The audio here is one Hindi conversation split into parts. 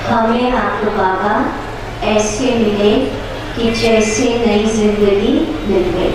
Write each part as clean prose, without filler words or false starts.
हमें आपको बाबा ऐसे मिले कि जैसे नई जिंदगी मिल गई।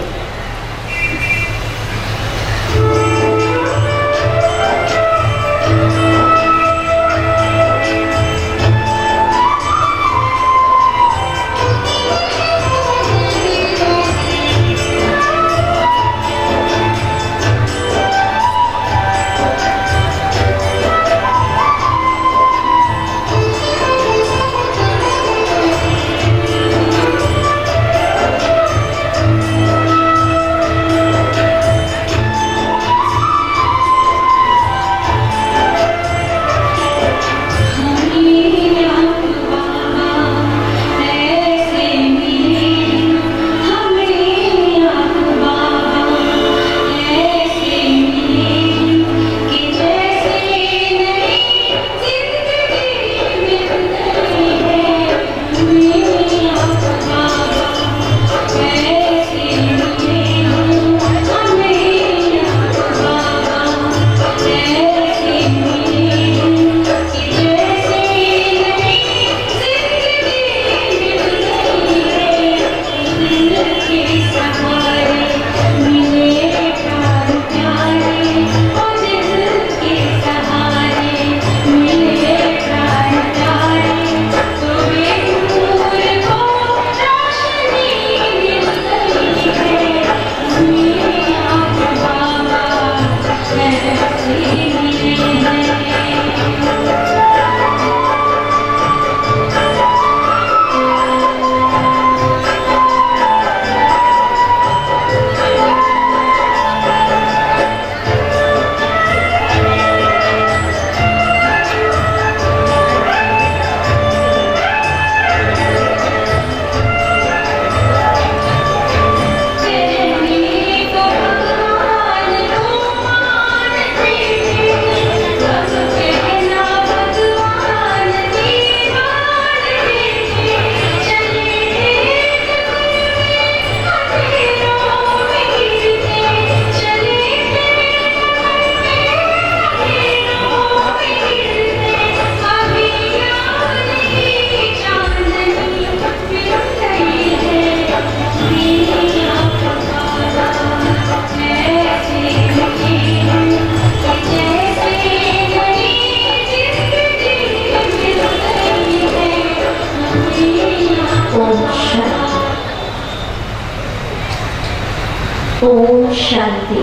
ओम शांति।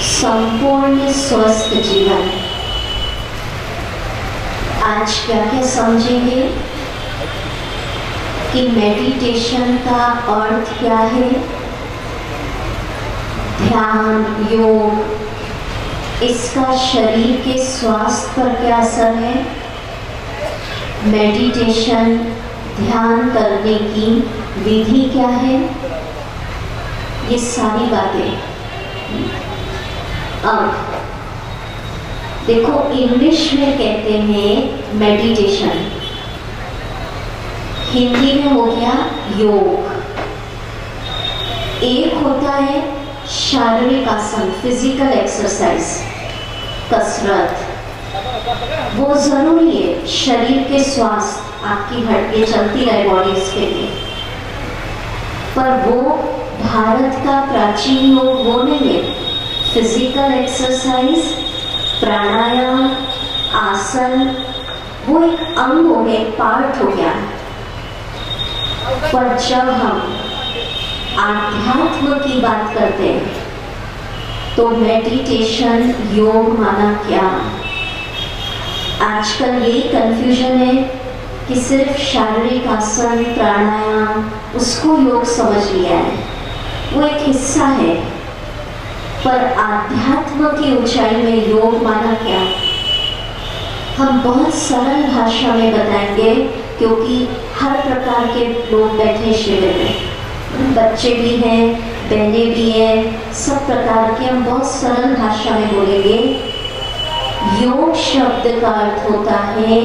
संपूर्ण स्वस्थ जीवन। आज क्या क्या समझेंगे कि मेडिटेशन का अर्थ क्या है, ध्यान योग इसका शरीर के स्वास्थ्य पर क्या असर है, मेडिटेशन ध्यान करने की विधि क्या है, ये सारी बातें। अब देखो इंग्लिश में कहते हैं मेडिटेशन, हिंदी में हो गया योग। एक होता है शारीरिक आसन, फिजिकल एक्सरसाइज, कसरत, वो जरूरी है शरीर के स्वास्थ्य, आपकी हड्डियां चलती रहे बॉडी के लिए, पर वो भारत का प्राचीन योग वो नहीं है। फिजिकल एक्सरसाइज, प्राणायाम, आसन वो एक अंग हो गया, एक पार्ट हो गया। पर जब हम आध्यात्म की बात करते हैं तो मेडिटेशन योग माना क्या। आजकल यही कंफ्यूजन है कि सिर्फ शारीरिक आसन प्राणायाम उसको योग समझ लिया है, वो एक हिस्सा है, पर आध्यात्म की ऊंचाई में योग माना क्या। हम बहुत सरल भाषा में बताएंगे क्योंकि हर प्रकार के लोग बैठे शिविर में, बच्चे भी हैं, बहनें भी हैं, सब प्रकार के। हम बहुत सरल भाषा में बोलेंगे। योग शब्द का अर्थ होता है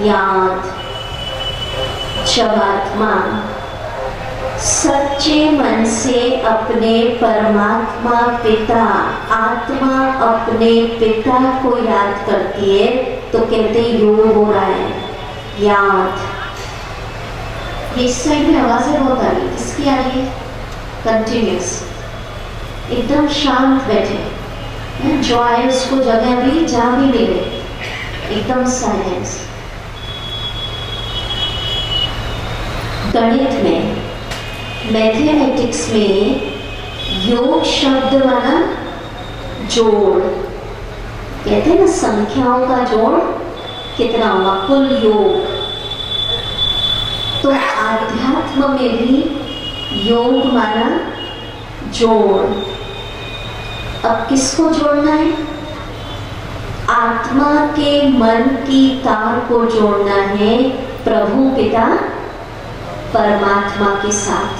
याद। जब आत्मा सच्चे मन से अपने परमात्मा पिता, आत्मा अपने पिता को याद करती है तो कहते योग हो रहा है। याद, इस साइड में आवाजें बहुत आ रही, किसकी आ रही है? कंटिन्यूस, एकदम शांत बैठे, जो आए उसको जगह भी जहाँ भी मिले, एकदम साइलेंस। गणित में, मैथमेटिक्स में योग शब्द माना जोड़, कहते हैं ना संख्याओं का जोड़ कितना हुआ, कुल योग। तो आध्यात्म में भी योग माना जोड़। अब किसको जोड़ना है? आत्मा के मन की तार को जोड़ना है प्रभु पिता परमात्मा के साथ।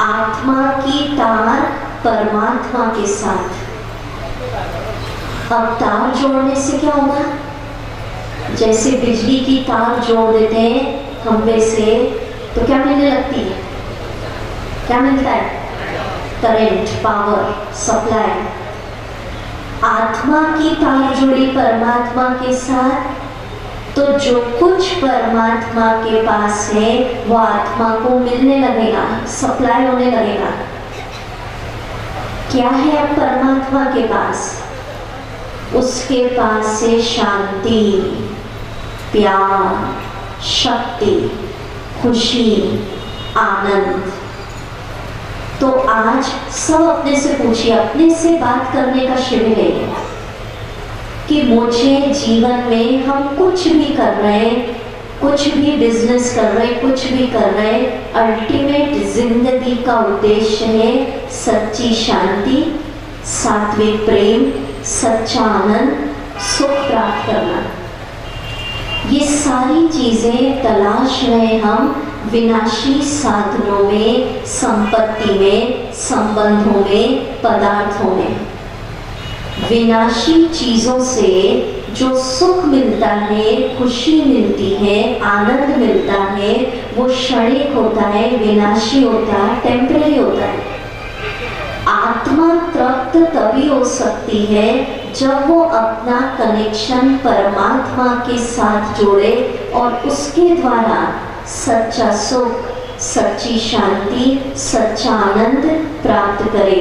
आत्मा की तार परमात्मा के साथ। अब तार जोड़ने से क्या होगा? जैसे बिजली की तार जोड़ देते हैं खंबे से तो क्या मिलने लगती है? क्या मिलता है? Current, power, supply. आत्मा की तार जुड़ी परमात्मा के साथ तो जो कुछ परमात्मा के पास है वो आत्मा को मिलने लगेगा, सप्लाई होने लगेगा। क्या है अब परमात्मा के पास? उसके पास से शांति, प्यार, शक्ति, खुशी, आनंद। तो आज सब अपने से पूछिए, अपने से बात करने का शिविर है कि मुझे जीवन में हम कुछ भी कर रहे हैं, कुछ भी बिजनेस कर रहे हैं, कुछ भी कर रहे हैं, अल्टीमेट जिंदगी का उद्देश्य है सच्ची शांति, सात्विक प्रेम, सच्चा आनंद, सुख प्राप्त करना। ये सारी चीजें तलाश रहे हम विनाशी साधनों में, संपत्ति में, संबंधों में, पदार्थों में। विनाशी चीजों से जो सुख मिलता है, खुशी मिलती है, आनंद मिलता है, वो क्षणिक होता है, विनाशी होता है, टेम्परेरी होता है। आत्मा तृप्त तभी हो सकती है जब वो अपना कनेक्शन परमात्मा के साथ जोड़े और उसके द्वारा सच्चा सुख, सच्ची शांति, सच्चा आनंद प्राप्त करे।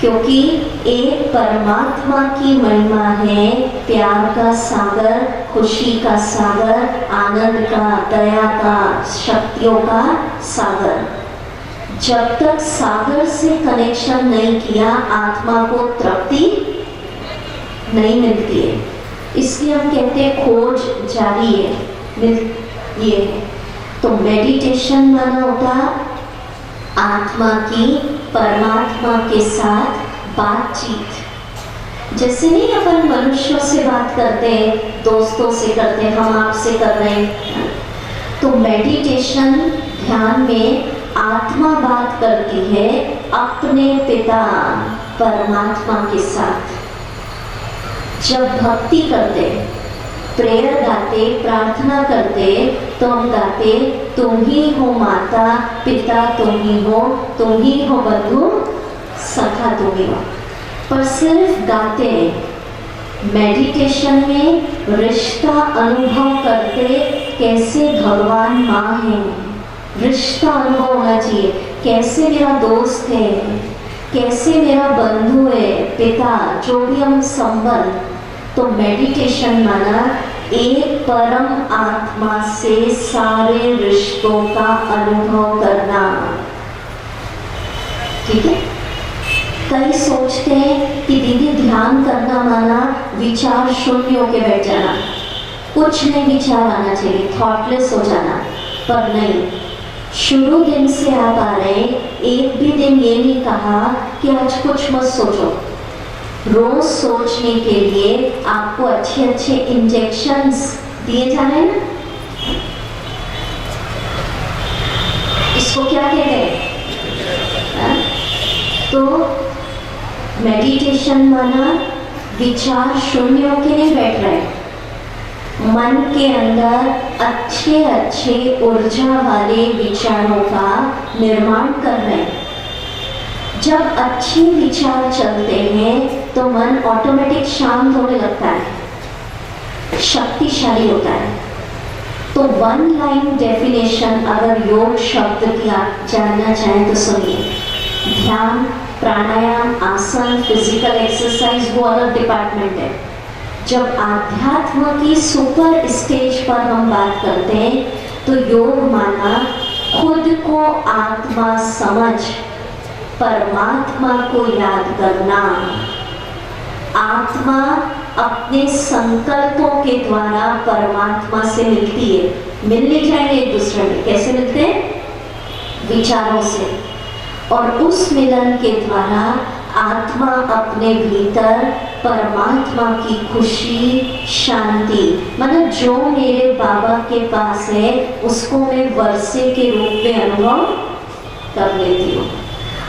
क्योंकि एक परमात्मा की महिमा है प्यार का सागर, खुशी का सागर, आनंद का, दया का, शक्तियों का सागर। जब तक सागर से कनेक्शन नहीं किया आत्मा को तृप्ति नहीं मिलती है। इसलिए हम कहते हैं खोज जारी है, ये है। तो मेडिटेशन माना होता आत्मा की परमात्मा के साथ बातचीत। जैसे नहीं अपन मनुष्यों से बात करते हैं, दोस्तों से करते हैं, हम आपसे कर रहे हैं, तो मेडिटेशन ध्यान में आत्मा बात करती है अपने पिता परमात्मा के साथ। जब भक्ति करते, प्रेयर गाते, प्रार्थना करते तो हम गाते तुम ही हो माता पिता, तुम ही हो बंधु सखा, तुम ही हो। पर सिर्फ गाते हैं। मेडिटेशन में रिश्ता अनुभव करते कैसे भगवान माँ है, रिश्ता अनुभव होना चाहिए। कैसे मेरा दोस्त है, कैसे मेरा बंधु है, पिता, जो भी हम संबंध। तो मेडिटेशन माना एक परम आत्मा से सारे रिश्तों का अनुभव करना। ठीक है? कई सोचते हैं कि दीदी ध्यान करना माना विचार शून्य होके बैठ जाना, कुछ नहीं विचार आना चाहिए, थॉटलेस हो जाना। पर नहीं, शुरू दिन से आप आ रहे हैं, एक भी दिन ये नहीं कहा कि आज कुछ मत सोचो। रोज सोचने के लिए आपको अच्छे अच्छे इंजेक्शंस दिए जा रहे हैं ना। इसको क्या कहते हैं? तो मेडिटेशन माना विचार शून्य होके नहीं बैठ रहे, मन के अंदर अच्छे अच्छे ऊर्जा वाले विचारों का निर्माण कर रहे हैं। जब अच्छे विचार चलते हैं तो मन ऑटोमेटिक शांत होने लगता है, शक्तिशाली होता है। तो वन लाइन डेफिनेशन अगर योग शब्द की आप जानना चाहें तो सुनिए। ध्यान, प्राणायाम, आसन, फिजिकल एक्सरसाइज वो अलग डिपार्टमेंट है। जब आध्यात्म की सुपर स्टेज पर हम बात करते हैं तो योग माना खुद को आत्मा समझ परमात्मा को याद करना। आत्मा अपने संकल्पों के द्वारा परमात्मा से मिलती है। मिल नहीं जाएंगे एक दूसरे में, कैसे मिलते हैं? विचारों से। और उस मिलन के द्वारा आत्मा अपने भीतर परमात्मा की खुशी, शांति, मतलब जो मेरे बाबा के पास है उसको मैं वर्षे के रूप में अनुभव कर लेती हूँ।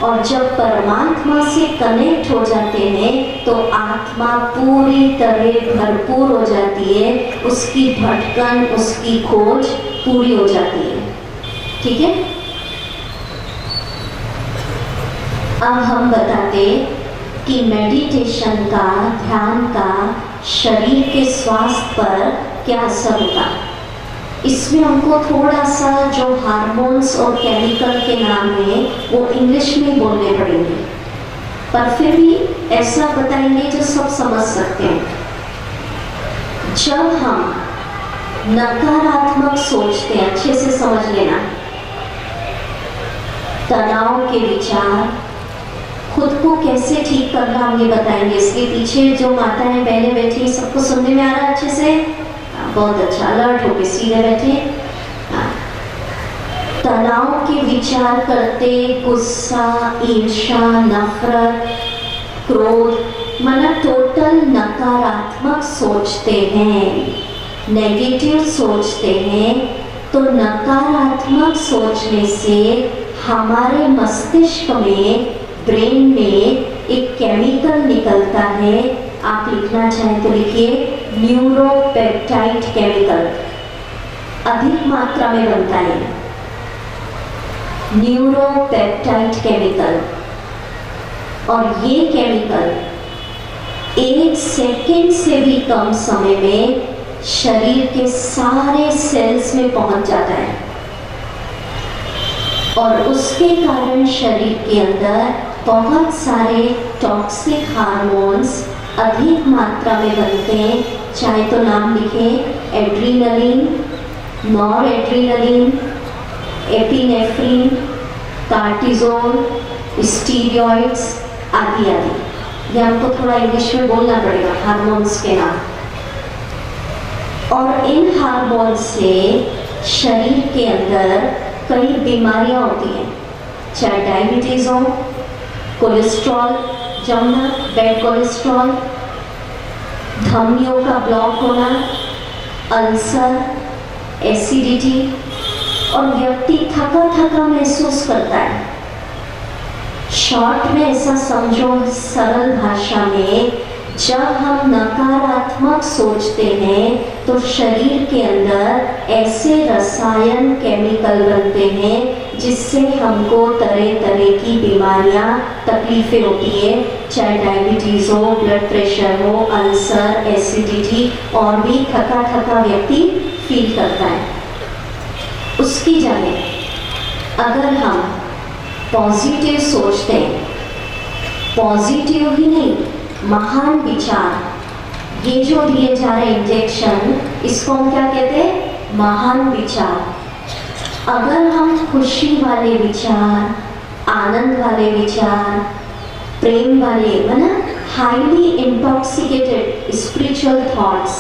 और जब परमात्मा से कनेक्ट हो जाते हैं तो आत्मा पूरी तरह भरपूर हो जाती है, उसकी भटकन, उसकी खोज पूरी हो जाती है। ठीक है, अब हम बताते कि मेडिटेशन का, ध्यान का शरीर के स्वास्थ्य पर क्या असर होता है। इसमें हमको थोड़ा सा जो हार्मोन्स और केमिकल के नाम है वो इंग्लिश में बोलने पड़ेंगे, पर फिर भी ऐसा बताएंगे जो सब समझ सकते हैं। जब हम नकारात्मक सोचते हैं, अच्छे से समझ लेना, तनाव के विचार, खुद को कैसे ठीक करना हम ये बताएंगे। इसके पीछे जो माताएं बहनें बैठी सबको सुनने में आ रहा है अच्छे से? बहुत अच्छा, अलर्ट होके सीधे बैठे। तनाव के विचार करते, गुस्सा, ईर्ष्या, नफरत, क्रोध, मतलब टोटल नकारात्मक सोचते हैं, नेगेटिव सोचते हैं। तो नकारात्मक सोचने से हमारे मस्तिष्क में, ब्रेन में एक केमिकल निकलता है। आप लिखना चाहें तो लिखिए, न्यूरोपेप्टाइड केमिकल अधिक मात्रा में बनता है। न्यूरोपेप्टाइड केमिकल, और ये केमिकल 1 सेकेंड से भी कम समय में शरीर के सारे सेल्स में पहुंच जाता है और उसके कारण शरीर के अंदर बहुत सारे टॉक्सिक हार्मोन्स अधिक मात्रा में बनते हैं। चाहे तो नाम लिखें, adrenaline, nor adrenaline, epinephrine, cortisol, steroids आदि आदि। ये आपको थोड़ा इंग्लिश में बोलना पड़ेगा, हार्मोन्स के नाम। और इन हार्मोन्स से शरीर के अंदर कई बीमारियां होती हैं, चाहे डायबिटीज हो, कोलेस्ट्रॉल जमना, बैड कोलेस्ट्रॉल, धमनियों का ब्लॉक होना, अल्सर, एसिडिटी, और व्यक्ति थका थका महसूस करता है। शॉर्ट में ऐसा समझो, सरल भाषा में, जब हम नकारात्मक सोचते हैं तो शरीर के अंदर ऐसे रसायन, केमिकल बनते हैं जिससे हमको तरह तरह की बीमारियां, तकलीफें होती है, चाहे डायबिटीज हो, ब्लड प्रेशर हो, अल्सर, एसिडिटी, और भी थका थका व्यक्ति फील करता है। उसकी जगह अगर हम पॉजिटिव सोचते हैं, पॉजिटिव ही नहीं, महान विचार, ये जो दिए जा रहे इंजेक्शन, इसको हम क्या कहते हैं? महान विचार। अगर हम खुशी वाले विचार, आनंद वाले विचार, प्रेम वाले, मतलब हाईली इंटॉक्सिकेटेड स्पिरिचुअल थॉट्स,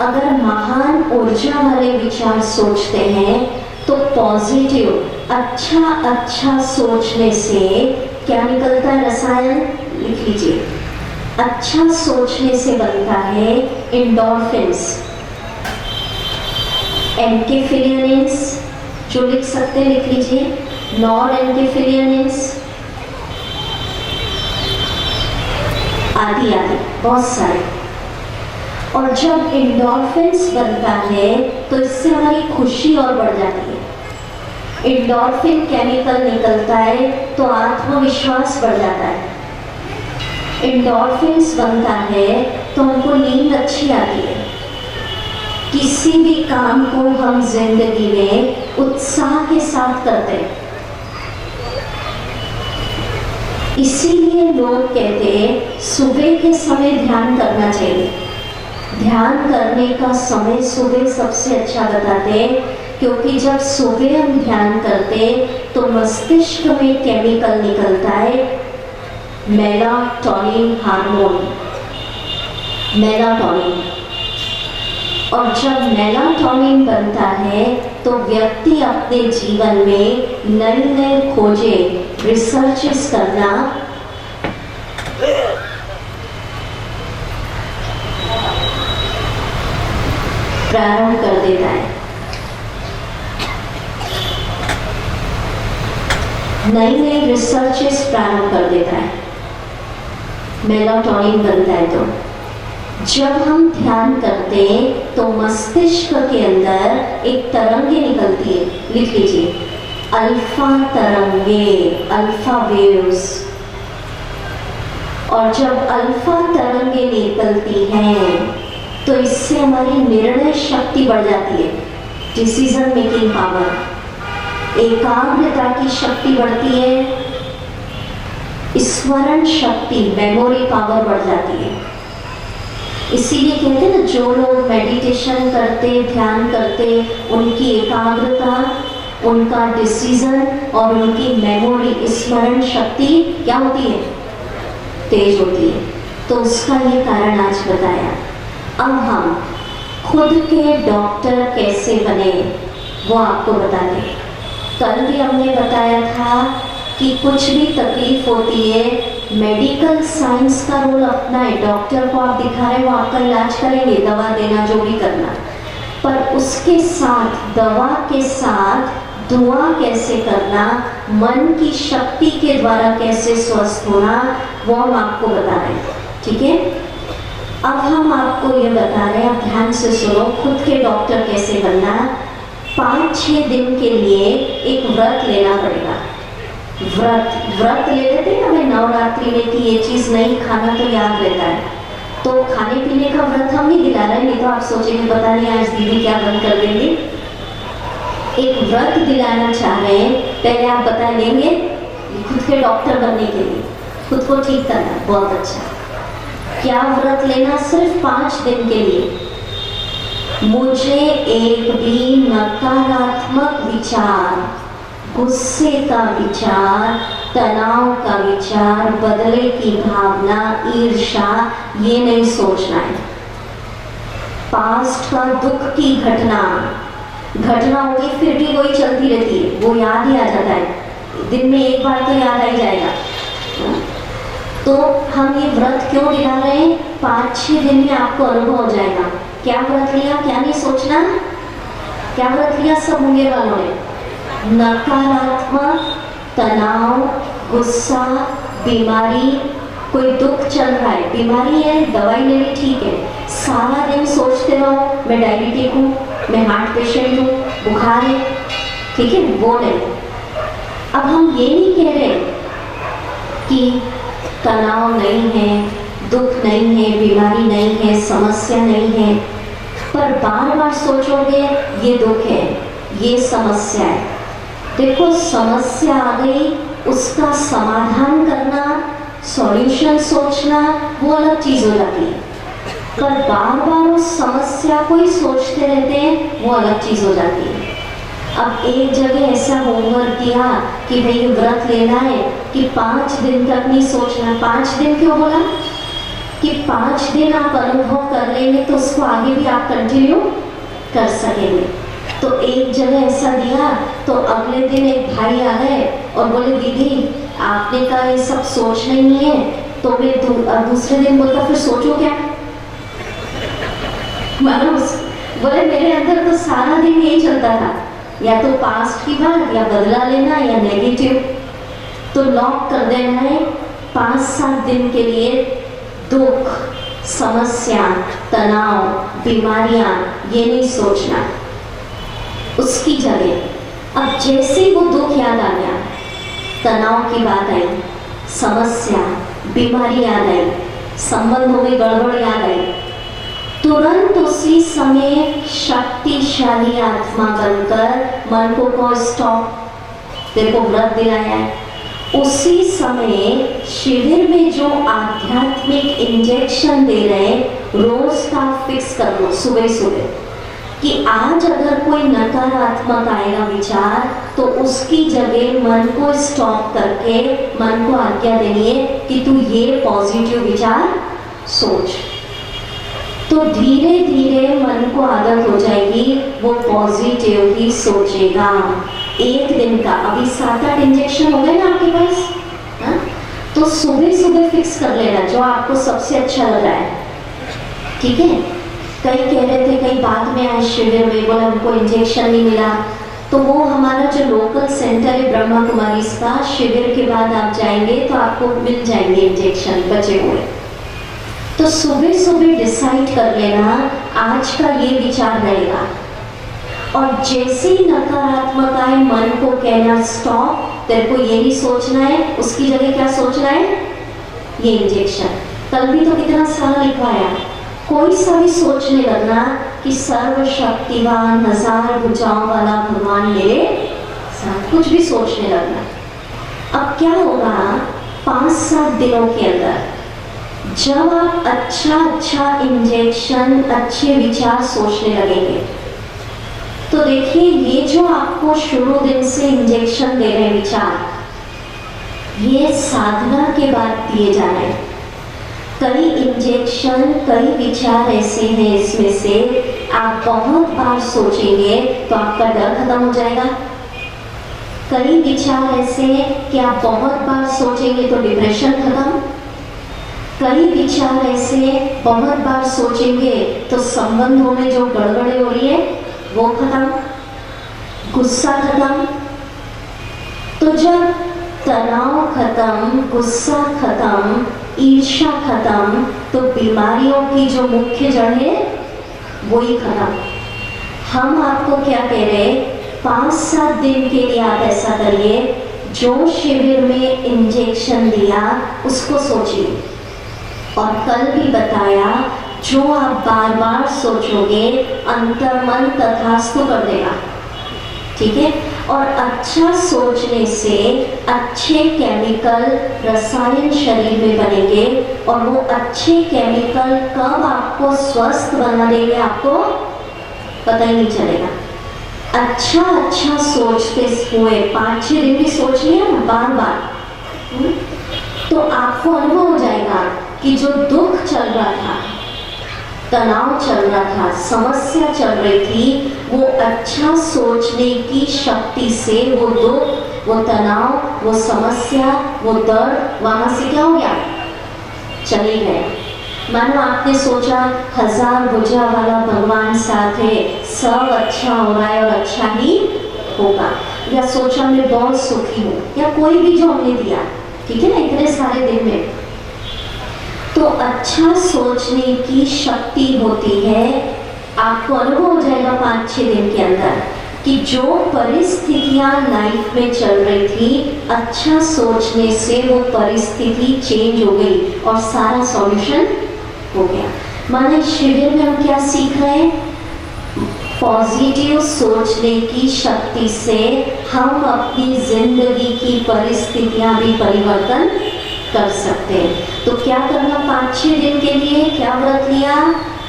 अगर महान ऊर्जा वाले विचार सोचते हैं तो पॉजिटिव, अच्छा सोचने से क्या निकलता है? रसायन, लिख लीजिए। अच्छा सोचने से बनता है एंडोर्फिन्स, एनकेफिलियनिन्स, जो लिख सकते हैं लिख लीजिए, नॉर एनकेफिलियनिन्स आदि आदि, बहुत सारे। और जब एंडोर्फिन्स बनता है तो इससे हमारी खुशी और बढ़ जाती है। एंडोर्फिन केमिकल निकलता है तो आत्मविश्वास बढ़ जाता है। एंडोर्फिन्स बनता है तो हमको नींद अच्छी आती है। किसी भी काम को हम जिंदगी में उत्साह के साथ करते हैं। इसीलिए लोग कहते हैं सुबह के समय ध्यान करना चाहिए। ध्यान करने का समय सुबह सबसे अच्छा बताते हैं, क्योंकि जब सुबह हम ध्यान करते तो मस्तिष्क में केमिकल निकलता है, मेलाटोनिन हार्मोन, मेलाटोनिन। और जब मेलाटोनिन बनता है तो व्यक्ति अपने जीवन में नई नई खोजें, रिसर्चेस करना प्रारंभ कर देता है। नई नई रिसर्चेस प्रारंभ कर देता है, मेलाटोनिन बनता है। तो जब हम ध्यान करते हैं तो मस्तिष्क के अंदर एक तरंगे निकलती है, लिख लीजिए, अल्फा तरंगे, अल्फा वेव्स। और जब अल्फा तरंगे निकलती हैं तो इससे हमारी निर्णय शक्ति बढ़ जाती है, डिसीजन मेकिंग पावर, एकाग्रता की शक्ति बढ़ती है, स्मरण शक्ति, मेमोरी पावर बढ़ जाती है। इसीलिए कहते हैं ना, जो लोग मेडिटेशन करते, ध्यान करते, उनकी एकाग्रता, उनका डिसीजन और उनकी मेमोरी, स्मरण शक्ति क्या होती है? तेज होती है। तो उसका ये कारण आज बताया। अब हम खुद के डॉक्टर कैसे बने वो आपको बता दें। कल भी हमने बताया था कि कुछ भी तकलीफ होती है, मेडिकल साइंस का रोल अपना है। डॉक्टर को आप दिखा रहे, वो आपका इलाज करेंगे, दवा देना, जो भी करना, पर उसके साथ, दवा के साथ दुआ कैसे करना, मन की शक्ति के द्वारा कैसे स्वस्थ होना, वो हम आपको बता रहे हैं। ठीक है, अब हम आपको ये बता रहे हैं, आप ध्यान से सुनो, खुद के डॉक्टर कैसे बनना। 5-6 दिन के लिए एक व्रत लेना पड़ेगा। व्रत ले लेते हैं हमें नवरात्रि में कि ये चीज़ नहीं खाना तो याद रहता है, तो खाने पीने का व्रत हम नहीं दिला रहे, नहीं तो आप सोचेंगे पता नहीं आज दीदी क्या बंद कर देंगे। एक व्रत दिलाना चाह रहे हैं, पहले आप बता लेंगे खुद के डॉक्टर बनने के लिए, खुद को ठीक करना, बहुत अच्छा। क्या व्रत लेना? सिर्फ 5 दिन के लिए। मुझे एक भी नकारात्मक विचार, गुस्से का विचार, तनाव का विचार, बदले की भावना, ईर्ष्या, ये नहीं सोचना है। पास्ट का दुख की घटना होगी, फिर भी वही चलती रहती है, वो याद ही आ जाता है, दिन में एक बार तो याद आ ही जाएगा। तो हम ये व्रत क्यों दिला रहे हैं? 5-6 दिन में आपको अनुभव हो जाएगा। क्या व्रत लिया, क्या नहीं सोचना, क्या व्रत लिया सब होंगे वालों ने? नकारात्मक, तनाव, गुस्सा, बीमारी, कोई दुख चल रहा है, बीमारी है, दवाई लेनी, ठीक है, सारा दिन सोचते रहो मैं डायबिटिक हूँ, मैं हार्ट पेशेंट हूँ, बुखार है, ठीक है, वो नहीं। अब हम ये नहीं कह रहे कि तनाव नहीं है, दुख नहीं है, बीमारी नहीं है, समस्या नहीं है, पर बार बार सोचोगे ये दुख है, ये समस्या है। देखो, समस्या आ गई, उसका समाधान करना, सॉल्यूशन सोचना, वो अलग चीज हो जाती है, पर बार बार उस समस्या को ही सोचते रहते हैं, वो अलग चीज हो जाती है। अब एक जगह ऐसा होमवर्क दिया कि भाई व्रत लेना है कि 5 दिन तक नहीं सोचना। 5 दिन क्यों बोला? कि 5 दिन आप अनुभव कर लेंगे तो उसको आगे भी आप कंटिन्यू कर सकेंगे। तो एक जगह ऐसा दिया तो अगले दिन एक भाई आ गए और बोले दीदी आपने कहा ये सब सोचना ही नहीं है, तो मैं दूसरे दिन बोलता फिर सोचो क्या? बोले मेरे अंदर तो सारा दिन यही चलता था, या तो पास्ट की बात, या बदला लेना, या नेगेटिव। तो लॉक कर देना है 5-7 दिन के लिए दुख, समस्या, तनाव, बीमारियां, ये नहीं सोचना। उसकी जगह अब जैसे वो दुख याद आ गया, तनाव की बात आई, समस्या, बीमारी याद आई, संबंधों में गड़बड़ याद आई, तुरंत उसी समय शक्तिशाली आत्मा बनकर मन को स्टॉप, तेरे को व्रत दिलाया है, उसी समय शिविर में जो आध्यात्मिक इंजेक्शन दे रहे हैं रोज का फिक्स कर लो सुबह सुबह कि आज अगर कोई नकारात्मक आएगा विचार तो उसकी जगह मन को स्टॉप करके मन को आज्ञा देनी है कि तू ये पॉजिटिव विचार सोच। तो धीरे धीरे मन को आदत हो जाएगी, वो पॉजिटिव ही सोचेगा। एक दिन का अभी 7-8 इंजेक्शन हो गए ना आपके पास, हा? तो सुबह सुबह फिक्स कर लेना जो आपको सबसे अच्छा लग रहा है, ठीक है। कई कह रहे थे, कई बाद में आए शिविर में, बोला हमको इंजेक्शन नहीं मिला, तो वो हमारा जो लोकल सेंटर है ब्रह्मा कुमारी का, शिविर के बाद आप जाएंगे तो आपको मिल जाएंगे इंजेक्शन बचे हुए। तो सुबह सुबह डिसाइड कर लेना आज का ये विचार रहेगा, और जैसे ही नकारात्मक आए मन को कहना स्टॉप, तेरे को ये नहीं सोचना है, उसकी जगह क्या सोचना है, ये इंजेक्शन। कल भी तो कितना सारा लिखवाया, कोई सा भी सोचने लगना कि सर्वशक्तिवान 1000 भुजाओं वाला भगवान मेरे साथ, कुछ भी सोचने लगना। अब क्या होगा 5-7 दिनों के अंदर जब आप अच्छा इंजेक्शन, अच्छे विचार सोचने लगेंगे, तो देखिए ये जो आपको शुरू दिन से इंजेक्शन दे रहे विचार, ये साधना के बाद दिए जा रहे हैं। कई इंजेक्शन, कई विचार ऐसे हैं इसमें से आप बहुत बार सोचेंगे तो आपका डर खत्म हो जाएगा। कई विचार ऐसे हैं कि आप बहुत बार सोचेंगे तो डिप्रेशन खत्म। कई विचार ऐसे बहुत बार सोचेंगे तो संबंधों में जो गड़बड़े हो रही है वो खत्म, गुस्सा खत्म। तो जब तनाव खत्म, गुस्सा खत्म, ईर्ष्या खत्म, तो बीमारियों की जो मुख्य जड़ है वही खत्म। हम आपको क्या कह रहे हैं, 5-7 दिन के लिए आप ऐसा करिए, जो शिविर में इंजेक्शन दिया उसको सोचिए, और कल भी बताया जो आप बार बार सोचोगे अंतर्मन तथास्तु कर देगा, ठीक है। और अच्छा सोचने से अच्छे केमिकल, रसायन शरीर में बनेंगे, और वो अच्छे केमिकल कब आपको स्वस्थ बना देंगे आपको पता ही नहीं चलेगा। अच्छा सोचते हुए 5-6 दिन भी सोच लिया ना बार बार, तो आपको अनुभव हो जाएगा कि जो दुख चल रहा था, तनाव चल रहा था, समस्या चल रही थी, वो अच्छा सोचने की शक्ति से वो दुख, वो तनाव, वो समस्या, वो दर्द वहां से क्या हो गया, चले गए। मानो आपने सोचा 1000 भुजा वाला भगवान साथ है, सब अच्छा हो रहा है और अच्छा ही होगा, या सोचा मैं बहुत सुखी हूँ, या कोई भी जो हमने दिया, ठीक है ना, इतने सारे दिन में। तो अच्छा सोचने की शक्ति होती है, आपको अनुभव हो जाएगा 5-6 दिन के अंदर कि जो परिस्थितियां लाइफ में चल रही थी, अच्छा सोचने से वो परिस्थिति चेंज हो गई और सारा सॉल्यूशन हो गया। माने शिविर में हम क्या सीख रहे हैं, पॉजिटिव सोचने की शक्ति से हम अपनी जिंदगी की परिस्थितियां भी परिवर्तन कर सकते हैं। तो क्या करना 5-6 दिन के लिए, क्या व्रत लिया,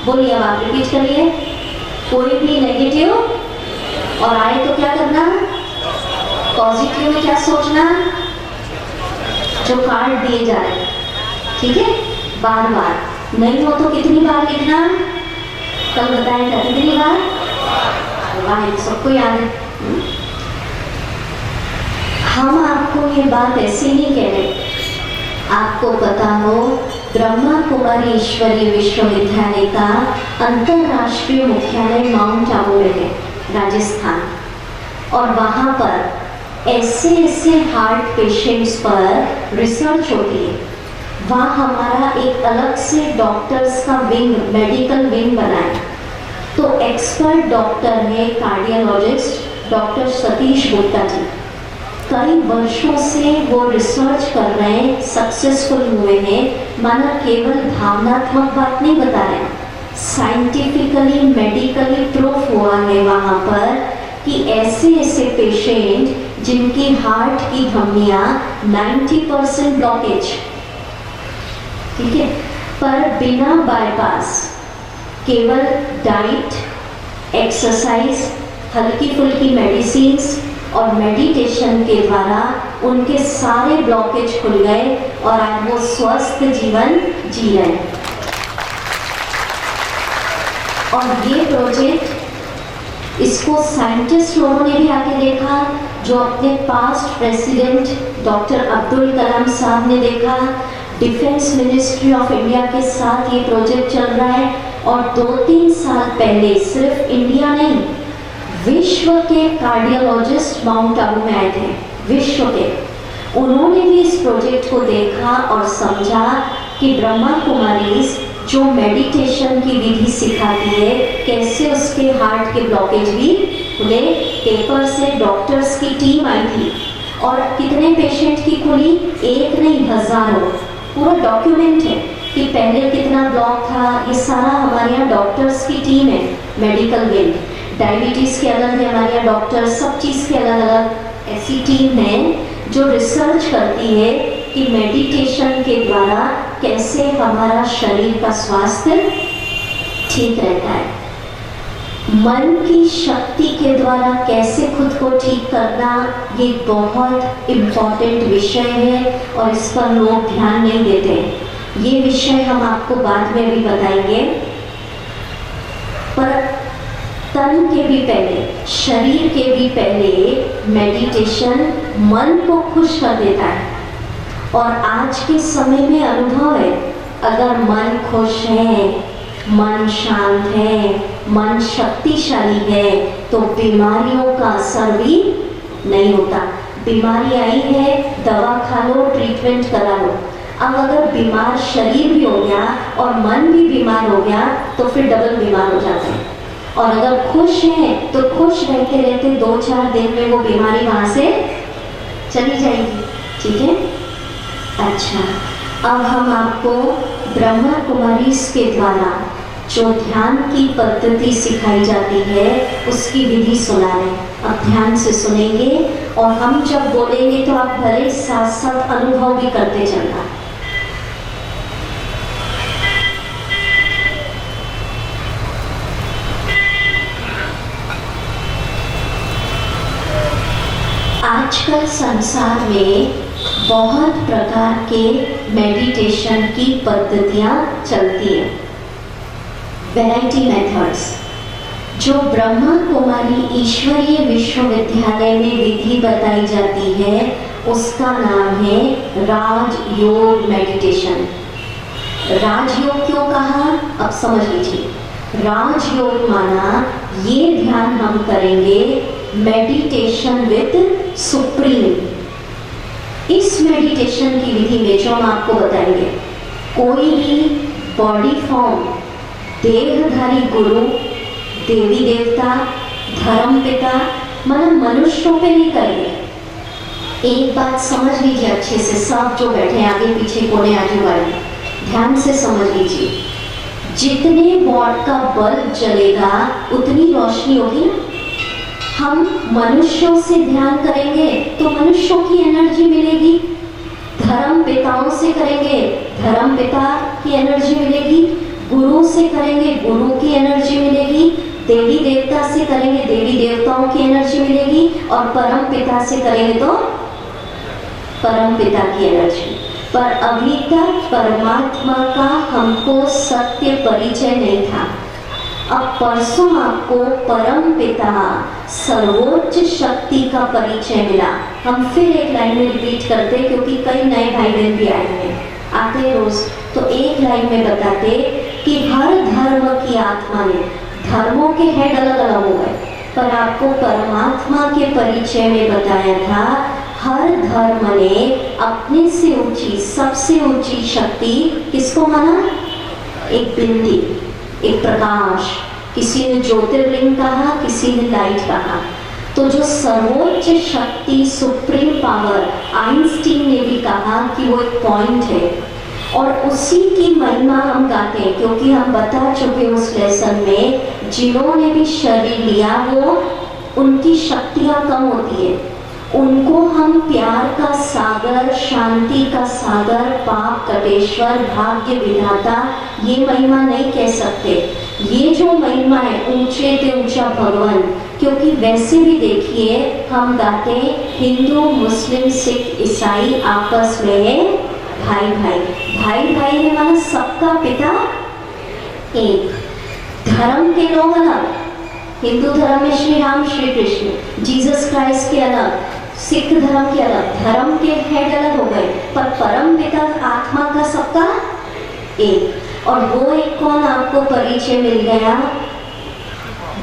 बोलिए, अब आप रिपीट करिए। कोई भी नेगेटिव और आए तो क्या करना, पॉजिटिव में क्या सोचना, जो कार्ड दिए जा रहे हैं, ठीक है, बार बार। नहीं हो तो कितनी बार लिखना, कल बताएगा कितनी बार, वाह सबको याद है। हम आपको ये बात ऐसे नहीं कह रहे, आपको पता हो ब्रह्मा कुमारी ईश्वरीय विश्वविद्यालय का अंतरराष्ट्रीय मुख्यालय माउंट आबू में है, राजस्थान, और वहाँ पर ऐसे हार्ट पेशेंट्स पर रिसर्च होती है वहाँ हमारा एक अलग से डॉक्टर्स का विंग, मेडिकल विंग बनाया। तो एक्सपर्ट डॉक्टर है कार्डियोलॉजिस्ट डॉक्टर सतीश गुप्ता जी। कई वर्षों से वो रिसर्च कर रहे हैं, सक्सेसफुल हुए हैं। माना केवल भावनात्मक बात नहीं बता रहे, साइंटिफिकली मेडिकली प्रूफ हुआ है वहाँ पर कि ऐसे ऐसे पेशेंट जिनकी हार्ट की धमनियाँ 90% ब्लॉकेज, ठीक है, पर बिना बाईपास केवल डाइट, एक्सरसाइज, हल्की फुल्की मेडिसिन्स और मेडिटेशन के द्वारा उनके सारे ब्लॉकेज खुल गए और आज वो स्वस्थ जीवन जी रहे हैं। और ये प्रोजेक्ट, इसको साइंटिस्ट लोगों ने भी आके देखा, जो अपने past president doctor Abdul Kalam साहब ने देखा। डिफेंस मिनिस्ट्री ऑफ इंडिया के साथ ये प्रोजेक्ट चल रहा है। और 2-3 साल पहले सिर्फ इंडिया नहीं, विश्व के कार्डियोलॉजिस्ट माउंट आबू में आए थे, विश्व के। उन्होंने भी इस प्रोजेक्ट को देखा और समझा कि ब्रह्मा कुमारीज जो मेडिटेशन की विधि सिखाती है, कैसे उसके हार्ट के ब्लॉकेज भी खुले। पेपर से डॉक्टर्स की टीम आई थी और कितने पेशेंट की खुली, एक नहीं हजारों, पूरा डॉक्यूमेंट है कि पहले कितना ब्लॉक था। ये सारा हमारे यहाँ डॉक्टर्स की टीम है, मेडिकल विंग। डायबिटीज़ के अलग है हमारे यहाँ डॉक्टर, सब चीज़ के अलग अलग ऐसी टीम है जो रिसर्च करती है कि मेडिटेशन के द्वारा कैसे हमारा शरीर का स्वास्थ्य ठीक रहता है। मन की शक्ति के द्वारा कैसे खुद को ठीक करना, ये बहुत इम्पोर्टेंट विषय है और इस पर लोग ध्यान नहीं देते। ये विषय हम आपको बाद में भी बताएंगे। पर तन के भी पहले, शरीर के भी पहले मेडिटेशन मन को खुश कर देता है। और आज के समय में अनुभव है, अगर मन खुश है, मन शांत है, मन शक्तिशाली है, तो बीमारियों का असर भी नहीं होता। बीमारी आई है, दवा खा लो, ट्रीटमेंट करा लो। अब अगर बीमार शरीर भी हो गया और मन भी बीमार हो गया तो फिर डबल बीमार हो जाते हैं। और अगर खुश हैं तो खुश रहते रहते 2-4 दिन में वो बीमारी वहाँ से चली जाएगी, ठीक है। अच्छा, अब हम आपको ब्रह्मा कुमारीज के द्वारा जो ध्यान की पद्धति सिखाई जाती है उसकी विधि सुना रहे हैं। अब ध्यान से सुनेंगे और हम जब बोलेंगे तो आप भले साथ साथ अनुभव भी करते चलना। आजकल संसार में बहुत प्रकार के मेडिटेशन की पद्धतियाँ चलती हैं, वैरायटी मेथड्स। जो ब्रह्मा कुमारी ईश्वरीय विश्वविद्यालय में विधि बताई जाती है उसका नाम है राजयोग मेडिटेशन। राजयोग क्यों कहा, अब समझ लीजिए। राजयोग माना ये ध्यान हम करेंगे मेडिटेशन विद सुप्रीम। इस मेडिटेशन की विधि में जो हम आपको बताएंगे, कोई भी बॉडी फॉर्म, देहधारी गुरु, देवी देवता, धर्म पिता, मतलब मनुष्यों पे नहीं करेंगे। एक बात समझ लीजिए अच्छे से, सब जो बैठे हैं आगे पीछे कोने आजू बाजू, ध्यान से समझ लीजिए। जितने वॉट का बल्ब जलेगा उतनी रोशनी होगी। हम मनुष्यों से ध्यान करेंगे तो मनुष्यों की एनर्जी मिलेगी। धर्म पिताओं से करेंगे, धर्म पिता की एनर्जी मिलेगी। गुरु से करेंगे, गुरु की एनर्जी मिलेगी। देवी देवता से करेंगे, देवी देवताओं की एनर्जी मिलेगी। और परम पिता से करेंगे तो परम पिता की एनर्जी। पर अभी तक परमात्मा का हमको सत्य परिचय नहीं था। अब परसों आपको परम पिता सर्वोच्च शक्ति का परिचय मिला। हम फिर एक लाइन में रिपीट करते क्योंकि कई नए भाई बहन भी आए हैं, आते रोज, तो एक लाइन में बताते कि हर धर्म की आत्मा ने, धर्मों के हेड अलग अलग हो गए, पर आपको परमात्मा के परिचय में बताया था हर धर्म ने अपने से ऊंची, सबसे ऊंची शक्ति किसको माना? एक बिंदी, एक प्रकाश। किसी ने ज्योतिर्लिंग कहा, किसी ने लाइट कहा। तो जो सर्वोच्च शक्ति, सुप्रीम पावर, आइंस्टीन ने भी कहा कि वो एक पॉइंट है और उसी की महिमा हम गाते हैं, क्योंकि हम बता चुके उस लेसन में जिन्होंने भी शरीर लिया वो उनकी शक्तियां कम होती है। उनको हम प्यार का सागर, शांति का सागर, पाप कटेश्वर, भाग्य विधाता ये महिमा नहीं कह सकते। ये जो महिमा है ऊंचे ते ऊंचा भगवान, क्योंकि वैसे भी देखिए हम गाते हैं हिंदू, मुस्लिम, सिख, ईसाई आपस में है भाई भाई। भाई भाई है माना सबका पिता एक। धर्म के लोग अलग, हिंदू धर्म में श्री राम श्री कृष्ण, जीसस क्राइस्ट के अलग, सिख धर्म के अलग, धर्म के हेड अलग हो गए, पर परम पिता आत्मा का सबका एक। और वो एक कौन आपको परिचय मिल गया?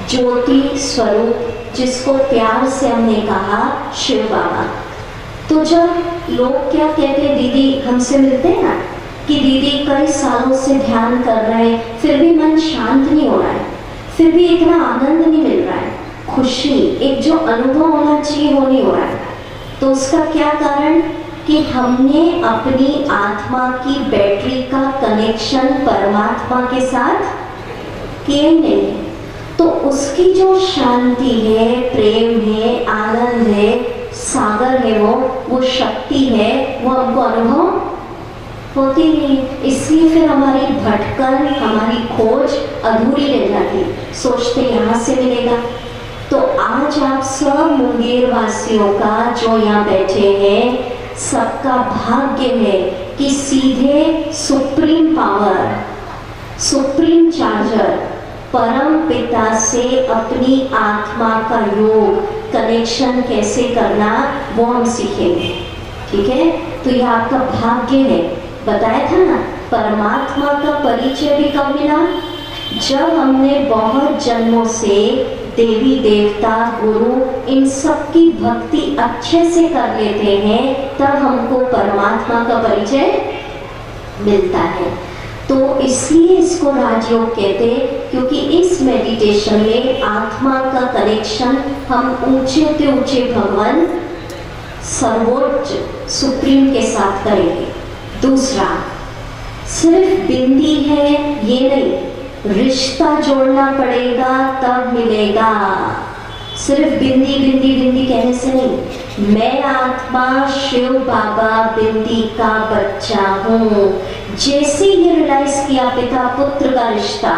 ज्योति स्वरूप, जिसको प्यार से हमने कहा शिव बाबा। तो जब लोग क्या कहते हैं, दीदी हमसे मिलते हैं ना कि दीदी कई सालों से ध्यान कर रहे हैं फिर भी मन शांत नहीं हो रहा है, फिर भी इतना आनंद नहीं मिल रहा है, खुशी एक जो अनुभव होना चाहिए वो नहीं हो रहा है। तो उसका क्या कारण? कि हमने अपनी आत्मा की बैटरी का कनेक्शन परमात्मा के साथ किया ही नहीं है। तो उसकी जो शांति है, प्रेम है, आनंद है, सागर है, वो शक्ति है, वो हमको अनुभव होती नहीं। इसलिए फिर हमारी भटकन, हमारी खोज अधूरी रह जाती, सोचते यहाँ से मिलेगा। तो आज आप सब मुंगेर वासियों का जो यहाँ बैठे हैं सबका भाग्य है कि सीधे सुप्रीम पावर, सुप्रीम चार्जर, परम पिता से अपनी आत्मा का योग, कनेक्शन कैसे करना वो हम सीखेंगे। ठीक है, तो ये आपका भाग्य है। बताया था ना, परमात्मा का परिचय भी कब मिला? जब हमने बहुत जन्मों से देवी देवता, गुरु, इन सब की भक्ति अच्छे से कर लेते हैं, तब हमको परमात्मा का परिचय मिलता है। तो इसलिए इसको राजयोग कहते हैं, क्योंकि इस मेडिटेशन में आत्मा का कनेक्शन हम ऊंचे से ऊंचे भगवान सर्वोच्च सुप्रीम के साथ करेंगे। दूसरा, सिर्फ बिंदी है ये नहीं, रिश्ता जोड़ना पड़ेगा तब मिलेगा। सिर्फ बिंदी बिंदी बिंदी कहने से नहीं। मैं आत्मा शिव बाबा बिंदी का बच्चा हूँ। जैसे ही रियलाइज किया पिता पुत्र का रिश्ता,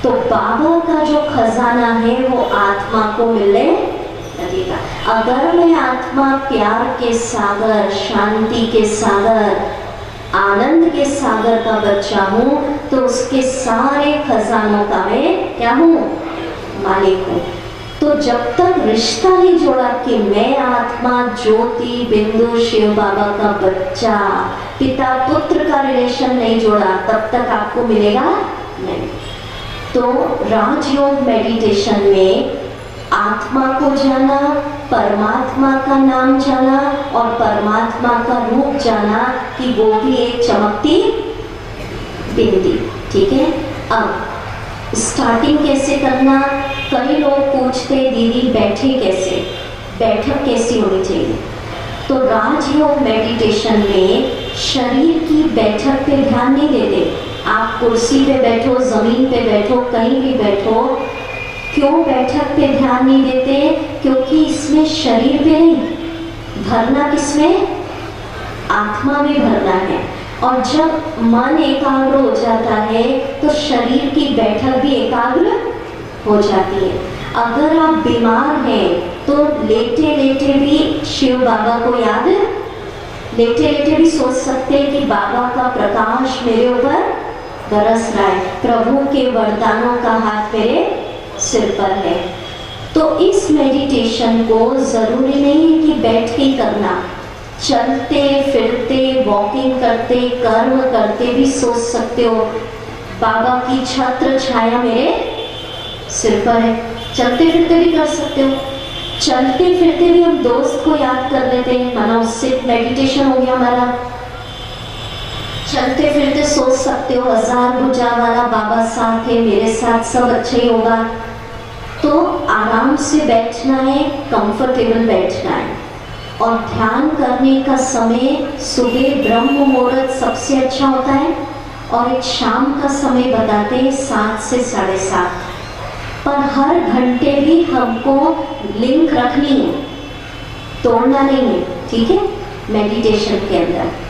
तो बाबा का जो खजाना है वो आत्मा को मिलने लगेगा। अगर मैं आत्मा प्यार के सागर, शांति के सागर, आनंद के सागर का बच्चा हूँ, तो उसके सारे खजानों का मैं क्या हूँ? मालिक हूँ। तो जब तक रिश्ता नहीं जोड़ा कि मैं आत्मा ज्योति बिंदु शिव बाबा का बच्चा, पिता पुत्र का रिलेशन नहीं जोड़ा, तब तक आपको मिलेगा नहीं। तो राजयोग मेडिटेशन में आत्मा को जाना, परमात्मा का नाम जाना और परमात्मा का रूप जाना कि वो भी एक चमकती बिंदी। ठीक है, अब स्टार्टिंग कैसे करना? कई लोग पूछते दीदी बैठे कैसे, बैठक कैसी होनी चाहिए? तो राजयोग मेडिटेशन में शरीर की बैठक पे ध्यान नहीं देते। आप कुर्सी पे बैठो, जमीन पे बैठो, कहीं भी बैठो, क्यों बैठक पे ध्यान नहीं देते? क्योंकि इसमें शरीर पे नहीं भरना, किसमें? आत्मा में भरना है। और जब मन एकाग्र हो जाता है तो शरीर की बैठक भी एकाग्र हो जाती है। अगर आप बीमार हैं तो लेटे लेटे भी शिव बाबा को याद, लेटे लेटे भी सोच सकते हैं कि बाबा का प्रकाश मेरे ऊपर बरस रहा है, प्रभु के वरदानों का हाथ मेरे सिर पर है। तो इस मेडिटेशन को जरूरी नहीं है कि बैठ के करना, चलते फिरते, वॉकिंग करते, कर्म करते भी सोच सकते हो बाबा की छत्र छाया मेरे सिर पर है। चलते फिरते भी कर सकते हो, चलते फिरते भी हम दोस्त को याद कर लेते हैं, माना उससे मेडिटेशन हो गया हमारा। चलते फिरते सोच सकते हो 1000 भुजा वाला बाबा साथ है, मेरे साथ सब अच्छा ही होगा। तो आराम से बैठना है, कंफर्टेबल बैठना है। और ध्यान करने का समय सुबह ब्रह्म मुहूर्त सबसे अच्छा होता है, और एक शाम का समय बताते हैं 7 से 7:30। पर हर घंटे भी हमको लिंक रखनी है, तोड़ना नहीं है, ठीक है, मेडिटेशन के अंदर।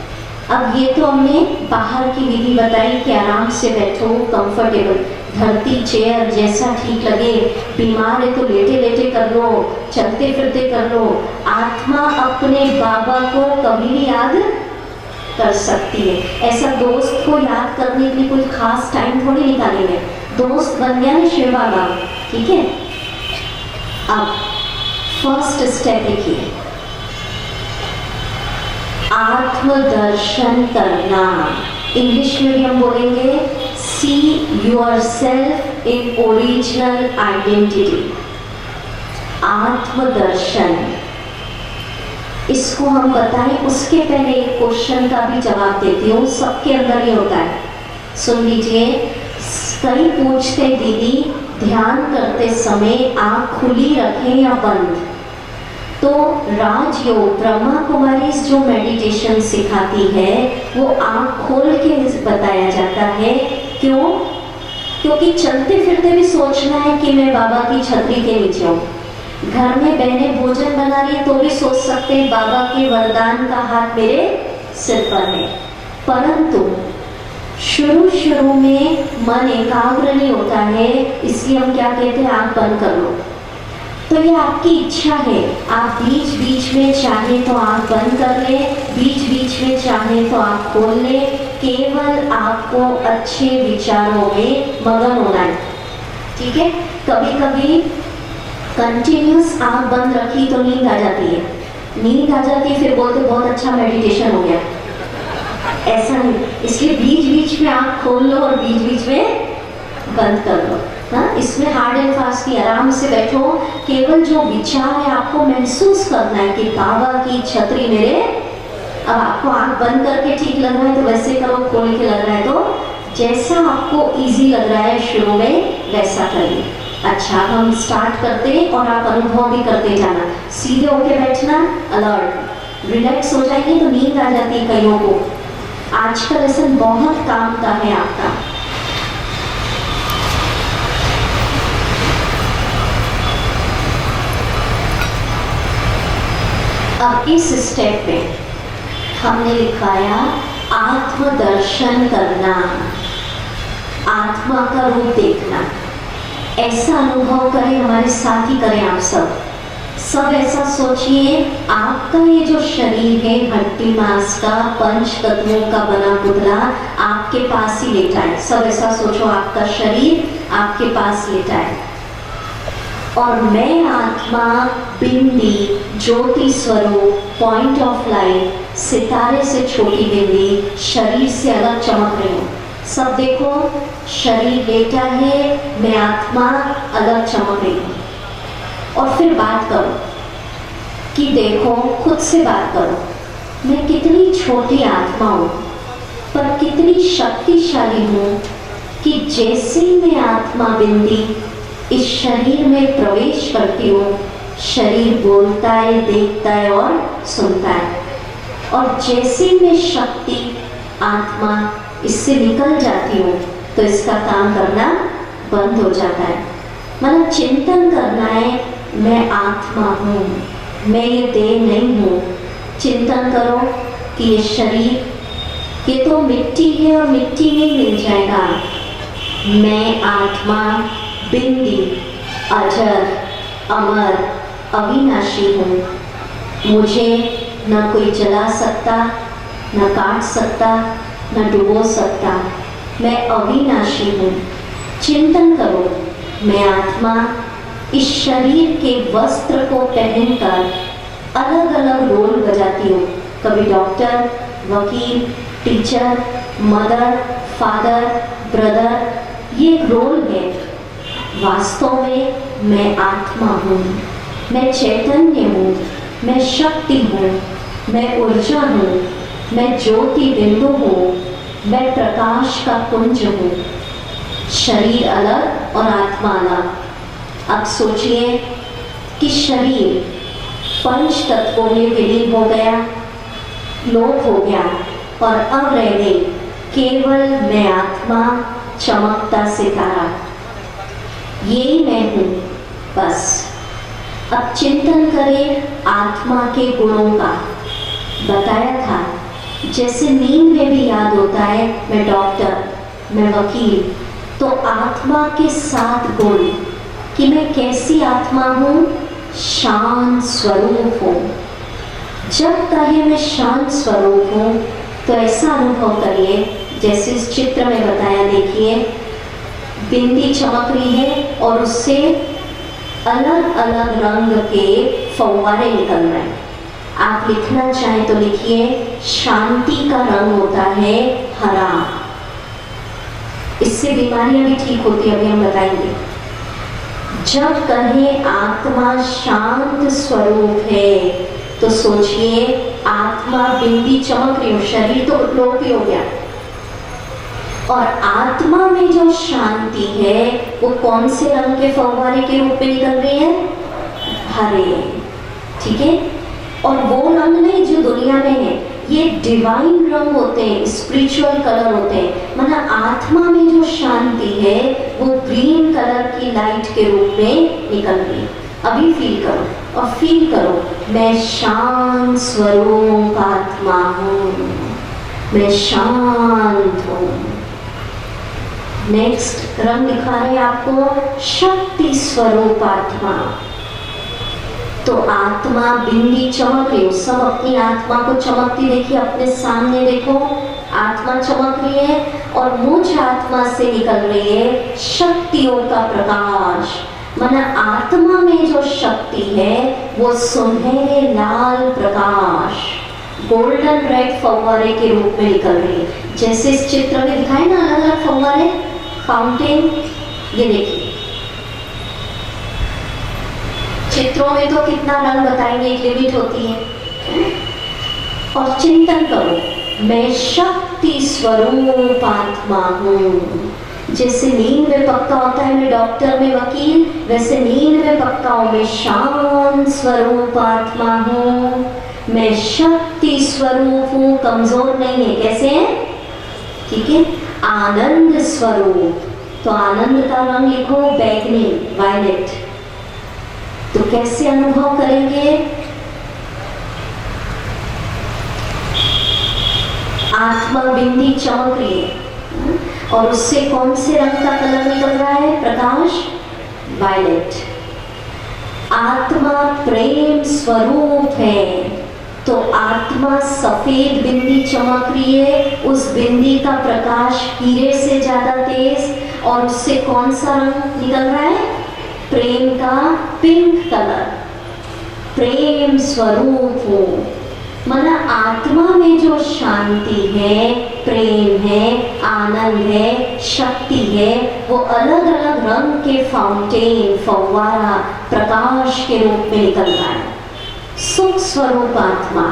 अब ये तो हमने बाहर की विधि बताई कि आराम से बैठो, कंफर्टेबल, धरती चेयर जैसा ठीक लगे। बीमार है तो लेटे लेटे कर लो, चलते फिरते कर लो। आत्मा अपने बाबा को कभी भी याद कर सकती है। ऐसा दोस्त को याद करने के लिए कोई खास टाइम थोड़ी निकालेंगे, दोस्त बन गया है शिव बाबा, ठीक है। अब फर्स्ट स्टेप देखिए, आत्मदर्शन करना। इंग्लिश में भी हम बोलेंगे see yourself in original identity. आत्मदर्शन, इसको हम बताएं उसके पहले एक क्वेश्चन का भी जवाब देती हूँ, सबके अंदर ही होता है, सुन लीजिए। कई पूछते दीदी ध्यान करते समय आँख खुली रखें या बंद? तो राजयोग ब्रह्मा कुमारी जो मेडिटेशन सिखाती है वो आँख खोल के बताया जाता है। क्यों? क्योंकि चलते फिरते भी सोचना है कि मैं बाबा की छतरी के नीचे हूँ। घर में बहनें भोजन बना रही है तो भी सोच सकते हैं बाबा के वरदान का हाथ मेरे सिर पर है। परंतु शुरू में मन एकाग्र नहीं होता है, इसलिए हम क्या कहते हैं, आँख बंद कर लो। तो ये आपकी इच्छा है, आप बीच बीच में चाहे तो आँख बंद कर ले, बीच बीच में चाहे तो आँख खोल ले। केवल आपको अच्छे विचारों में मगन होना है, ठीक है। कभी कभी कंटिन्यूस आँख बंद रखी तो नींद आ जाती है, नींद आ जाती है, फिर बोलते बहुत अच्छा मेडिटेशन हो गया। ऐसा नहीं, इसलिए बीच बीच में आँख खोल लो और बीच बीच में बंद कर लो। हाँ, इसमें हार्ड एंड फास्ट की, आराम से बैठो। केवल जो विचार है आपको महसूस करना है कि बाबा की छतरी मेरे। अब आपको आँख बंद करके ठीक लग रहा है तो वैसे करो, खोल के लग रहा है तो जैसा आपको इजी लग रहा है शुरू में वैसा करिए। अच्छा, हम स्टार्ट करते हैं और आप अनुभव भी करते जाना। सीधे होके बैठना, अलर्ट, रिलैक्स हो जाएंगे तो नींद आ जाती है कईयों को। आज का लेसन बहुत काम का है आपका। अब इस स्टेप में हमने लिखवाया आत्मदर्शन करना, आत्मा का रूप देखना। ऐसा अनुभव करें, हमारे साथ ही करें आप सब ऐसा सोचिए, आपका ये जो शरीर है हड्डी मांस का, पंच तत्वों का बना पुतला आपके पास ही लेटा है। सब ऐसा सोचो, आपका शरीर आपके पास लेटा है और मैं आत्मा बिंदी, ज्योति स्वरूप, पॉइंट ऑफ लाइट, सितारे से छोटी बिंदी शरीर से अलग चमक रही हूँ। सब देखो, शरीर लेटा है, मैं आत्मा अलग चमक रही हूँ। और फिर बात करो कि देखो, खुद से बात करो, मैं कितनी छोटी आत्मा हूँ पर कितनी शक्तिशाली हूँ कि जैसे मैं आत्मा बिंदी इस शरीर में प्रवेश करती हूँ, शरीर बोलता है, देखता है और सुनता है। और जैसे मैं शक्ति आत्मा इससे निकल जाती हूँ तो इसका काम करना बंद हो जाता है। मतलब चिंतन करना है, मैं आत्मा हूँ, मैं ये देह नहीं हूँ। चिंतन करो कि ये शरीर ये तो मिट्टी है और मिट्टी में मिल जाएगा। मैं आत्मा बिंदी, अजर, अमर, अविनाशी हूँ। मुझे न कोई जला सकता, न काट सकता, न डुबो सकता। मैं अविनाशी हूँ। चिंतन करो, मैं आत्मा इस शरीर के वस्त्र को पहनकर अलग अलग रोल बजाती हूँ। कभी डॉक्टर, वकील, टीचर, मदर, फादर, ब्रदर, ये एक रोल है। वास्तव में मैं आत्मा हूँ। मैं चैतन्य हूँ, मैं शक्ति हूँ, मैं ऊर्जा हूँ, मैं ज्योति बिंदु हूँ, मैं प्रकाश का पुंज हूँ। शरीर अलग और आत्मा अलग। अब सोचिए कि शरीर पंच तत्वों में विलीन हो गया, लोप हो गया, और अब रह गई केवल मैं आत्मा, चमकता सितारा। यही मैं हूँ, बस। अब चिंतन करें आत्मा के गुणों का। बताया था जैसे नींद में भी याद होता है मैं डॉक्टर, मैं वकील, तो आत्मा के 7 गुण कि मैं कैसी आत्मा हूँ, शांत स्वरूप हूँ। जब कहे मैं शांत स्वरूप हूँ तो ऐसा अनुभव करिए जैसे इस चित्र में बताया। देखिए बिंदी चमक रही है और उससे अलग अलग रंग के फव्वारे निकल रहे हैं। आप लिखना चाहें तो लिखिए, शांति का रंग होता है हरा। इससे बीमारियां भी ठीक होती है, अभी हम बताएंगे। जब कहें आत्मा शांत स्वरूप है तो सोचिए आत्मा बिंदी चमक रही हो, शरीर तो लोप ही हो गया, और आत्मा में जो शांति है वो कौन से रंग के फव्वारे के रूप में निकल रही है? हरे। ठीक है, और वो रंग नहीं जो दुनिया में है, ये डिवाइन रंग होते हैं, स्पिरिचुअल कलर होते हैं। मतलब आत्मा में जो शांति है वो ग्रीन कलर की लाइट के रूप में निकल रही है। अभी फील करो और फील करो, मैं शांत स्वरूप आत्मा हूँ, मैं शांत हूँ। नेक्स्ट रंग दिखा रहे हैं आपको, शक्ति स्वरूप आत्मा। तो आत्मा बिंदी चमक रही हो, सब अपनी आत्मा को चमकती देखिए, अपने सामने देखो, आत्मा चमक रही है और मुझ आत्मा से निकल रही है शक्तियों का प्रकाश। माना आत्मा में जो शक्ति है वो सुनहरे लाल प्रकाश, गोल्डन रेड फव्वारे के रूप में निकल रही है। जैसे इस चित्र में दिखाए ना अलग अलग फव्वारे, फाउंटेन, ये देखिए चित्रों में तो कितना रंग बताएंगे, एक लिमिट होती है। और चिंतन करो, मैं शक्ति स्वरूप आत्मा हूँ। जैसे नींद में पक्का होता है मैं डॉक्टर, में वकील, वैसे नींद में पक्का हूँ मैं शांत स्वरूप आत्मा हूँ, मैं शक्ति स्वरूप हूँ, कमजोर नहीं है। कैसे है? ठीक है, आनंद स्वरूप। तो आनंद का रंग लिखो बैगनी, वायलेट। तो कैसे अनुभव करेंगे? आत्मा बिंदी चमक रही है और उससे कौन से रंग का कलर निकल रहा है? प्रकाश, वायलेट। आत्मा प्रेम स्वरूप है तो आत्मा सफेद बिंदी चमक रही है, उस बिंदी का प्रकाश हीरे से ज्यादा तेज, और उससे कौन सा रंग निकल रहा है? प्रेम का पिंक कलर। प्रेम स्वरूप हो, माना आत्मा में जो शांति है, प्रेम है, आनंद है, शक्ति है, वो अलग अलग रंग के फाउंटेन, फव्वारा, प्रकाश के रूप में निकल रहा है। सुख स्वरूप आत्मा,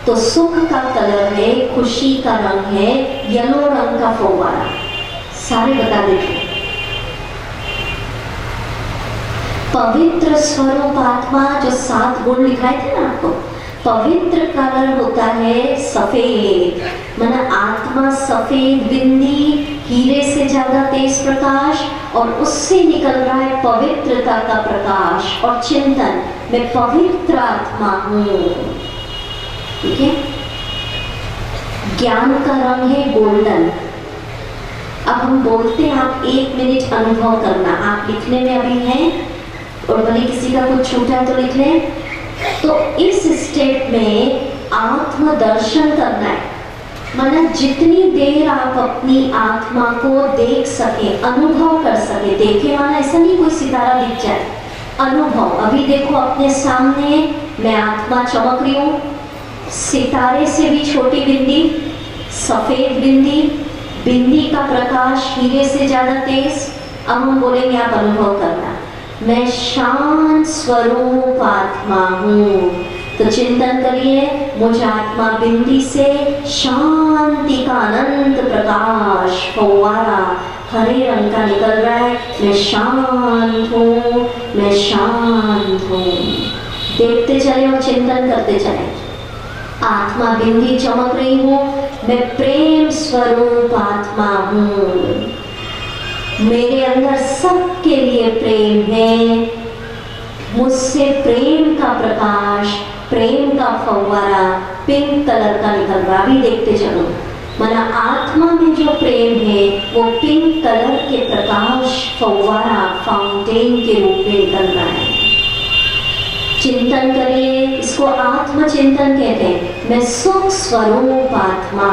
तो सुख का कलर है, खुशी का रंग है, येलो रंग का फव्वारा। सारे बता देते। पवित्र स्वरूप आत्मा, जो 7 गुण लिखाए थे ना आपको, पवित्र कलर होता है सफेद, माना आत्मा सफेद बिंदी, हीरे से ज्यादा तेज प्रकाश, और उससे निकल रहा है पवित्रता का प्रकाश और चिंतन, मैं पवित्र आत्मा हूँ। ठीक है, ज्ञान का रंग है गोल्डन। अब हम बोलते हैं, आप 1 मिनट अनुभव करना। आप लिखने में अभी हैं और भले किसी का कुछ छूटा है तो लिख लें। तो इस स्टेप में आत्मदर्शन करना है, माना जितनी देर आप अपनी आत्मा को देख सके, अनुभव कर सके। देखे माना ऐसा नहीं कोई सितारा दिख जाए, अनुभव। अभी देखो अपने सामने मैं आत्मा चमक रही हूँ, सितारे से भी छोटी बिंदी, सफेद बिंदी, बिंदी का प्रकाश हीरे से ज्यादा तेज। अब हम बोलेंगे आप अनुभव करना, मैं शांत स्वरूप आत्मा हूँ। तो चिंतन करिए, मुझ आत्मा बिंदी से शांति का अनंत प्रकाश फव्वारा हरे रंग का निकल रहा है। मैं शांत हूँ, मैं शांत हूँ। देखते चले और चिंतन करते चले। आत्मा बिंदी चमक रही हूँ, मैं प्रेम स्वरूप आत्मा हूँ। मेरे अंदर सबके लिए प्रेम है। मुझसे प्रेम का प्रकाश, प्रेम का फव्वारा पिंक कलर का निकल रहा। अभी देखते चलो, माना आत्मा में जो प्रेम है वो पिंक कलर के प्रकाश फव्वारा फाउंटेन के रूप में निकल रहा है। चिंतन करिए, इसको आत्मचिंतन कहते हैं। मैं सुख स्वरूप आत्मा।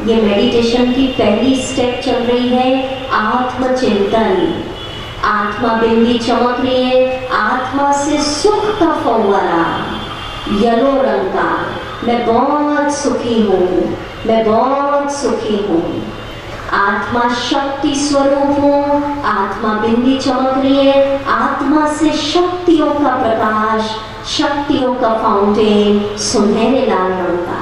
ये मेडिटेशन की पहली स्टेप चल रही है, आत्मचिंतन। आत्मा बिंदी चमक रही है, आत्मा से सुख का फव्वारा येलो रंग का। मैं बहुत सुखी हूँ, मैं बहुत सुखी हूँ। आत्मा शक्ति स्वरूप हूँ, आत्मा बिंदी चमक रही है, आत्मा से शक्तियों का प्रकाश, शक्तियों का फाउंटेन सुनहरे लाल रंग का।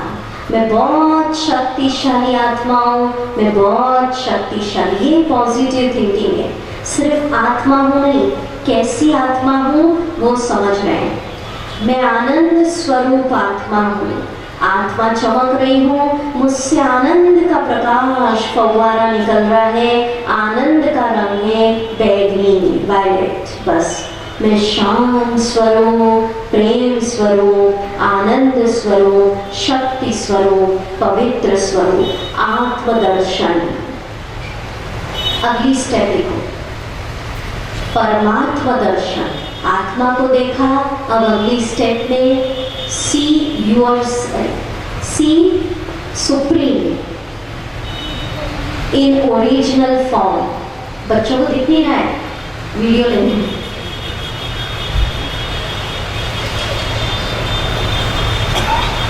मैं बहुत शक्तिशाली आत्मा हूँ, मैं बहुत शक्तिशाली। ये पॉजिटिव थिंकिंग है। सिर्फ आत्मा हूँ नहीं, कैसी आत्मा हूँ वो समझ रहे हैं। मैं आनंद स्वरूप आत्मा हूँ, आत्मा चमक रही हूँ, मुझसे आनंद का प्रकाश फव्वारा निकल रहा है। आनंद का रंग है बैगनी, वायलेट। बस मैं शांत स्वरूप, प्रेम स्वरूप, आनंद स्वरूप, शक्ति स्वरूप, पवित्र स्वरूप, आत्मदर्शन। अगली स्टेप देखो, परमात्मा दर्शन। आत्मा को देखा, अब अगली स्टेप में see yourself, see supreme in original form. बच्चों को दिख नहीं रहा है, वीडियो लेनी।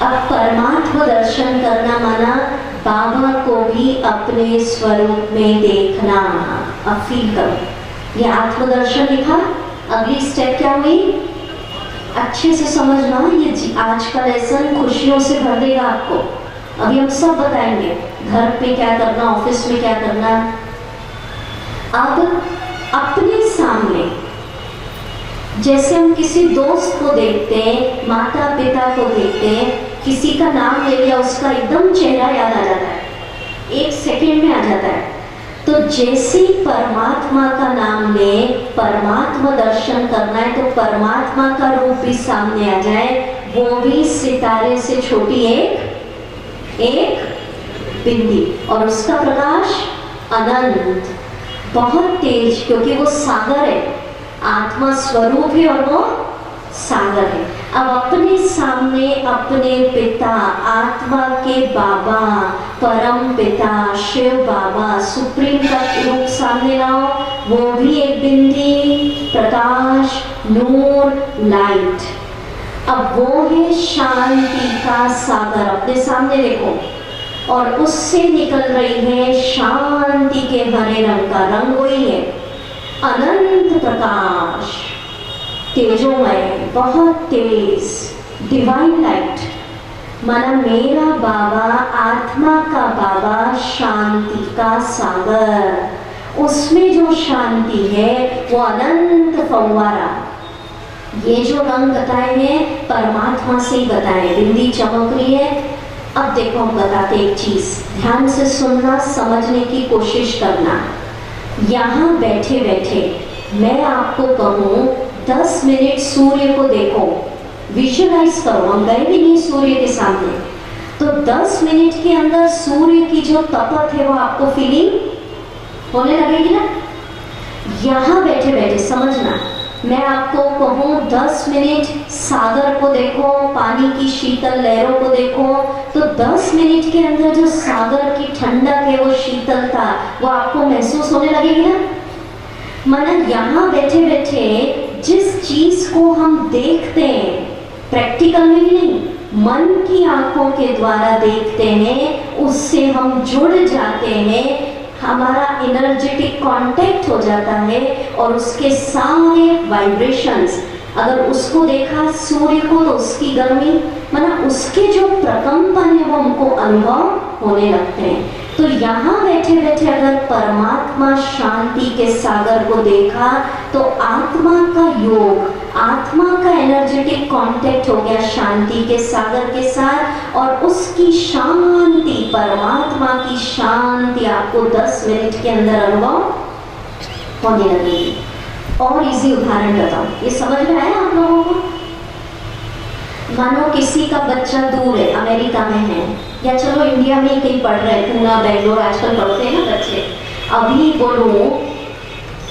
अब परमात्मा दर्शन करना माना बाबा को भी अपने स्वरूप में देखना। अब फील करो, ये आत्मदर्शन लिखा। अगली स्टेप क्या हुई, अच्छे से समझना। ये आज का लेसन खुशियों से भर देगा आपको। अभी हम सब बताएंगे, घर पे क्या करना, ऑफिस में क्या करना। अब अपने सामने जैसे हम किसी दोस्त को देखते हैं, माता पिता को देखते हैं, किसी का नाम ले लिया, उसका एकदम चेहरा याद आ जाता है, एक सेकेंड में आ जाता है। तो जैसे परमात्मा का नाम ले, परमात्मा दर्शन करना है, तो परमात्मा का रूप भी सामने आ जाए, वो भी सितारे से छोटी एक बिंदी, और उसका प्रकाश अनंत, बहुत तेज, क्योंकि वो सागर है। आत्मा स्वरूप है और वो सागर है। अब अपने सामने अपने पिता, आत्मा के बाबा, परम पिता, शिव बाबा, सुप्रीम का रूप सामने लाओ, वो भी एक बिंदी, प्रकाश, नूर, लाइट। अब वो है शांति का सागर, अपने सामने देखो, और उससे निकल रही है शांति के हरे रंग का रंग, वही है अनंत प्रकाश, तेजोमय, बहुत तेज, डिवाइन लाइट। माना मेरा बाबा, आत्मा का बाबा, शांति का सागर, उसमें जो शांति है वो अनंत फव्वारा। ये जो रंग बताए हैं परमात्मा से ही बताए, बिंदी चमक रही है। अब देखो हम बताते एक चीज, ध्यान से सुनना, समझने की कोशिश करना। यहाँ बैठे बैठे मैं आपको कहूँ 10 मिनट सूर्य को देखो, विजुअलाइज करो। हम गए भी नहीं सूर्य के सामने, तो 10 मिनट के अंदर सूर्य की जो तपत है वो आपको फीलिंग होने लगेगी ना। यहाँ बैठे बैठे समझना, मैं आपको कहूँ 10 मिनट सागर को देखो, पानी की शीतल लहरों को देखो, तो 10 मिनट के अंदर जो सागर की ठंडक है, वो शीतलता, वो आपको महसूस होने लगेगी ना। माना यहाँ बैठे बैठे जिस चीज को हम देखते हैं, प्रैक्टिकल में भी नहीं, मन की आंखों के द्वारा देखते हैं, उससे हम जुड़ जाते हैं, हमारा एनर्जेटिक कांटेक्ट हो जाता है और उसके सारे वाइब्रेशंस, अगर उसको देखा सूर्य को तो उसकी गर्मी, मतलब उसके जो प्रकंपन है वो हमको अनुभव होने लगते हैं। तो यहाँ बैठे बैठे अगर परमात्मा शांति के सागर को देखा तो आत्मा का योग, आत्मा का एनर्जेटिक कांटेक्ट हो गया शांति के सागर के साथ, और उसकी शांति, परमात्मा की शांति आपको 10 मिनट के अंदर अनुभव होने लगेगी। और इसी उदाहरण बताओ, ये समझ में आया आप लोगों को? मानो किसी का बच्चा दूर है, अमेरिका में है, या चलो इंडिया में ही कहीं पढ़ रहे हैं, पूना बेंगलोर आजकल पढ़ते हैं ना बच्चे। अभी बोलो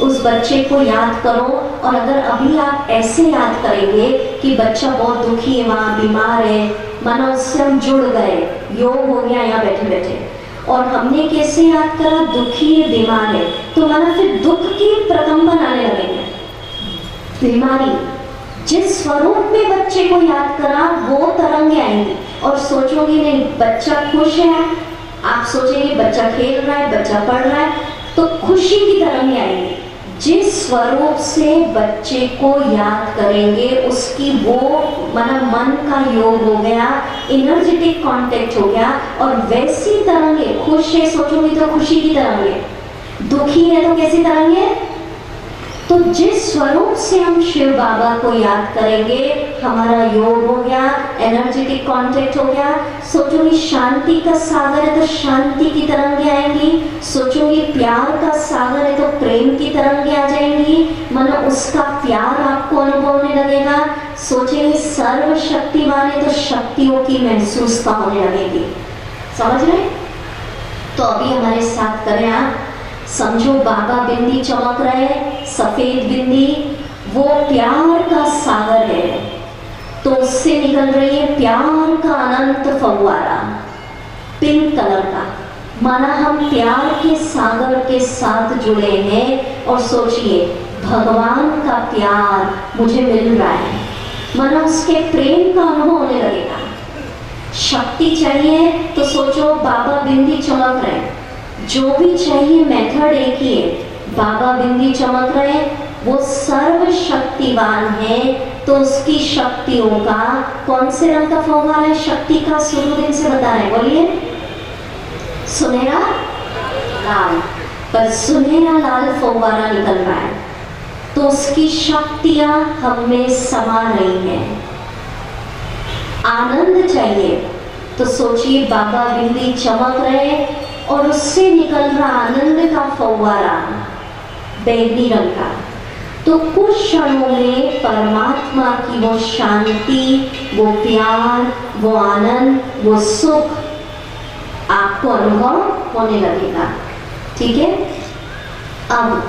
उस बच्चे को याद करो, और अगर अभी आप ऐसे याद करेंगे कि बच्चा बहुत दुखी है, वहाँ बीमार है, मानो उससे हम जुड़ गए, योग हो गया यहाँ बैठे बैठे, और हमने कैसे याद करा, दुखी है, बीमार है, तो मानो फिर दुख की प्रकंपन आने लगेंगे, बीमारी। जिस स्वरूप में बच्चे को याद करा वो तरंगे आएंगी, और सोचोगे नहीं बच्चा खुश है, आप सोचेंगे बच्चा खेल रहा है, बच्चा पढ़ रहा है, तो खुशी की तरंगे आएंगी। जिस स्वरूप से बच्चे को याद करेंगे उसकी वो मन का योग हो गया, एनर्जेटिक कांटेक्ट हो गया, और वैसी तरंगे, खुश है सोचोगे तो खुशी की तरंगे, दुखी है तो कैसी तरंगे। तो जिस स्वरूप से हम शिव बाबा को याद करेंगे हमारा योग हो गया, एनर्जेटिक कांटेक्ट हो गया। सोचोगे शांति का सागर है तो शांति की तरंगे आएंगी, सोचोगे प्यार का सागर है तो प्रेम की तरंगे आ जाएंगी, मतलब उसका प्यार आपको अनुभव होने लगेगा। सोचेंगे सर्वशक्तिवान है तो शक्तियों की महसूसता होने लगेगी। समझ रहे? तो अभी हमारे साथ करें आप, समझो बाबा बिंदी चमक रहे, सफेद बिंदी, वो प्यार का सागर है, तो उससे निकल रही है प्यार का अनंत फव्वारा, पिंक कलर का। माना हम प्यार के सागर के साथ जुड़े हैं, और सोचिए भगवान का प्यार मुझे मिल रहा है, माना उसके प्रेम का अनुभव होने लगेगा। शक्ति चाहिए तो सोचो बाबा बिंदी चमक रहे, जो भी चाहिए मेथड एक ही है, बाबा बिंदी चमक रहे, वो सर्वशक्तिवान है, तो उसकी शक्तियों का कौन से रंग का फव्वारा है? शक्ति का शुरू दिन से बता रहे, बोलिए। सुनहरा लाल, पर सुनहरा लाल फव्वारा निकल रहा है, तो उसकी शक्तियां हमें समा रही हैं। आनंद चाहिए तो सोचिए बाबा बिंदी चमक रहे, और उससे निकल रहा आनंद का फव्वारा बैंगनी रंग का। तो कुछ क्षणों में परमात्मा की वो शांति, वो प्यार, वो आनंद, वो सुख आपको अनुभव होने लगेगा। ठीक है? अब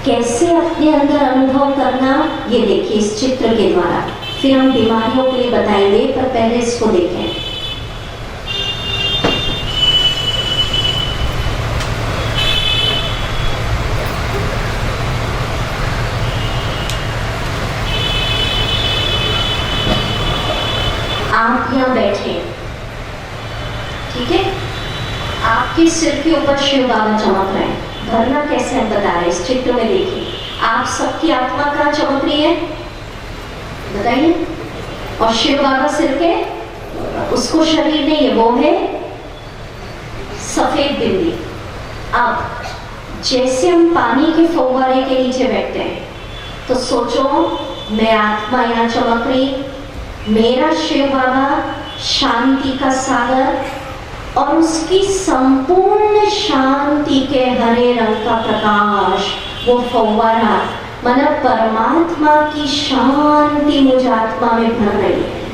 कैसे अपने अंदर अनुभव करना ये देखिए इस चित्र के द्वारा, फिर हम बीमारियों के लिए बताएंगे, पर पहले इसको देखें। आप यहाँ बैठे, ठीक है, आपके सिर के ऊपर शिव बाबा चमक रहे हैं। भरना कैसे हम बता रहे हैं इस चित्र में देखिए। आप सबकी आत्मा कहाँ चमक रही है बताइए, और शिव बाबा सिर के, उसको शरीर नहीं है, वो है सफेद बिंदी। अब जैसे हम पानी के फव्वारे के नीचे बैठते हैं, तो सोचो मैं आत्मा यहाँ चमक रही, मेरा शिव बाबा शांति का सागर, और उसकी संपूर्ण शांति के हरे रंग का प्रकाश, वो फव्वारा, मतलब परमात्मा की शांति मुझ आत्मा में भर रही है।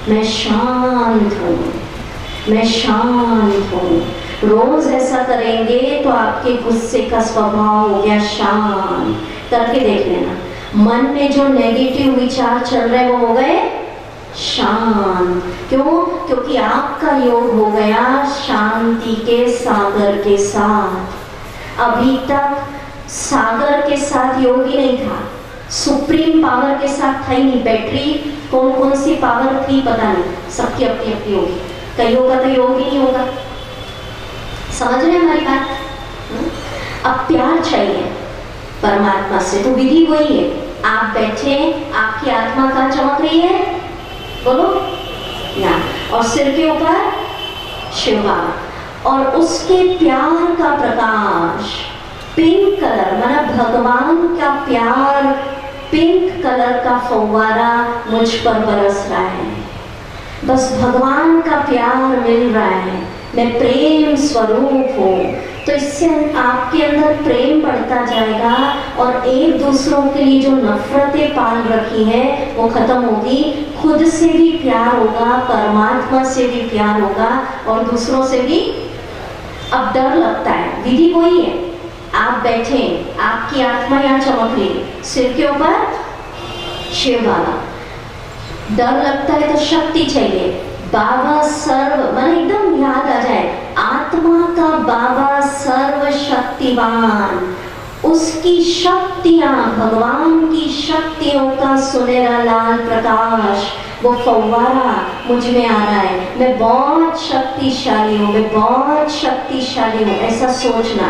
मैं शांत हूँ, मैं शांत हूँ। रोज ऐसा करेंगे तो आपके गुस्से का स्वभाव हो गया शांत, करके देख लेना। मन में जो नेगेटिव विचार चल रहे वो हो गए शांत। क्यों? क्योंकि आपका योग हो गया शांति के सागर के साथ। अभी तक सागर के साथ योग ही नहीं था, सुप्रीम पावर के साथ था ही नहीं। बैटरी कौन कौन सी पावर थी पता नहीं, सबकी अपनी अपनी होगी, कईयों का तो योग ही नहीं होगा। समझ रहे हैं हमारी बात? अब प्यार चाहिए परमात्मा से, तो विधि वही है। आप बैठे, आपकी आत्मा कहाँ चमक रही है, बोलो ना, और सिर के ऊपर शिव बाबा, और उसके प्यार का प्रकाश पिंक कलर, माना भगवान का प्यार पिंक कलर का फव्वारा मुझ पर बरस रहा है। बस भगवान का प्यार मिल रहा है, मैं प्रेम स्वरूप हूँ। तो इससे आपके अंदर प्रेम बढ़ता जाएगा और एक दूसरों के लिए जो नफरतें पाल रखी है वो खत्म होगी। खुद से भी प्यार होगा, परमात्मा से भी प्यार होगा और दूसरों से भी। अब डर लगता है, विधि वही है। आप बैठे, आपकी आत्मा यहाँ चमक रही, सिर के ऊपर शिव बाबा। डर लगता है तो शक्ति चाहिए। बाबा सर्व, मन एकदम याद आ जाए, आत्मा का बाबा सर्वशक्तिवान, उसकी शक्तियां, भगवान की शक्तियों का सुनहरा लाल प्रकाश, वो फव्वारा मुझ में आ रहा है। मैं बहुत शक्तिशाली हूँ, मैं बहुत शक्तिशाली हूँ, ऐसा सोचना।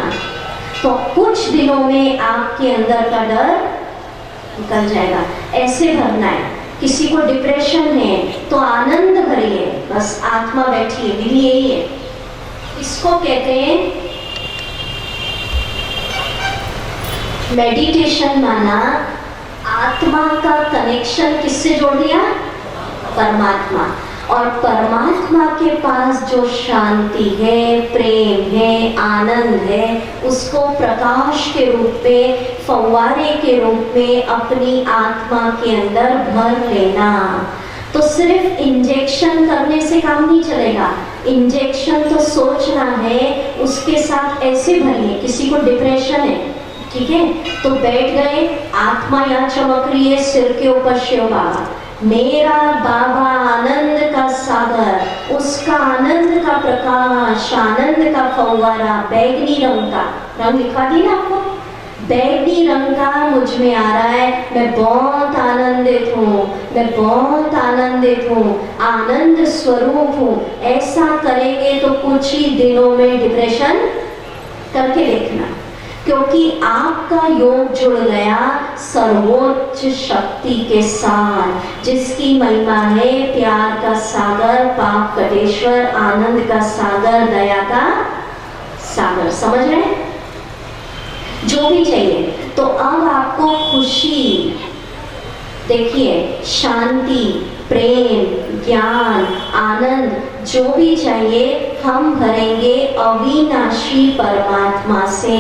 तो कुछ दिनों में आपके अंदर का डर निकल जाएगा। ऐसे भरना है। किसी को डिप्रेशन है तो आनंद भरिए, बस आत्मा बैठी है, विधि यही है। इसको कहते हैं मेडिटेशन। माना आत्मा का कनेक्शन किससे जोड़ दिया, परमात्मा। और परमात्मा के पास जो शांति है, प्रेम है, आनंद है, उसको प्रकाश के रूप में, फव्वारे के रूप में अपनी आत्मा के अंदर भर लेना। तो सिर्फ इंजेक्शन करने से काम नहीं चलेगा। इंजेक्शन तो सोचना है, उसके साथ ऐसे भरिए। किसी को डिप्रेशन है, ठीक है, तो बैठ गए, आत्मा यहाँ चमक रही है, सिर के ऊपर शिव बाबा, मेरा बाबा आनंद का सागर, उसका आनंद का प्रकाश, आनंद का फव्वारा, बैगनी रंग का, रंग लिखवा दी ना आपको, बैगनी रंग का मुझ में आ रहा है। मैं बहुत आनंदित हूँ, मैं बहुत आनंदित हूँ, आनंद स्वरूप हूँ। ऐसा करेंगे तो कुछ ही दिनों में डिप्रेशन, करके देखना, क्योंकि आपका योग जुड़ गया सर्वोच्च शक्ति के साथ, जिसकी महिमा है प्यार का सागर, पाप कटेश्वर, आनंद का सागर, दया का सागर। समझ रहे हैं? जो भी चाहिए। तो अब आपको खुशी, देखिए, शांति, प्रेम, ज्ञान, आनंद, जो भी चाहिए हम भरेंगे अविनाशी परमात्मा से।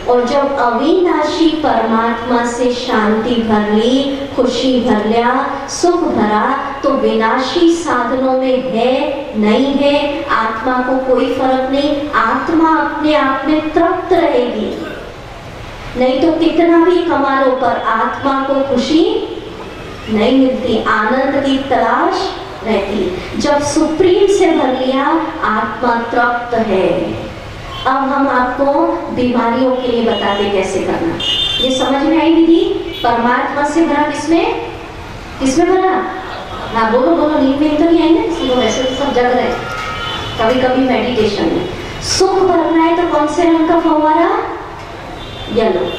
और जब अविनाशी परमात्मा से शांति भर ली, खुशी भर लिया, सुख भरा, तो विनाशी साधनों में है नहीं है, आत्मा को कोई फर्क नहीं। आत्मा अपने आप में तृप्त रहेगी। नहीं तो कितना भी कमा लो, पर आत्मा को खुशी नहीं मिलती, आनंद की तलाश रहती। जब सुप्रीम से भर लिया, आत्मा तृप्त है। अब हम आपको बीमारियों के लिए बताते कैसे करना। ये समझ में आई विधि? परमात्मा से भरा, किसमें किसमें भरा? हाँ बोलो बोलो, नींद में तो नहीं आई ना किसी को? वैसे तो सब जग रहे, कभी कभी मेडिटेशन में। सुख भरना है तो कौन से रंग का फव्वारा? येलो।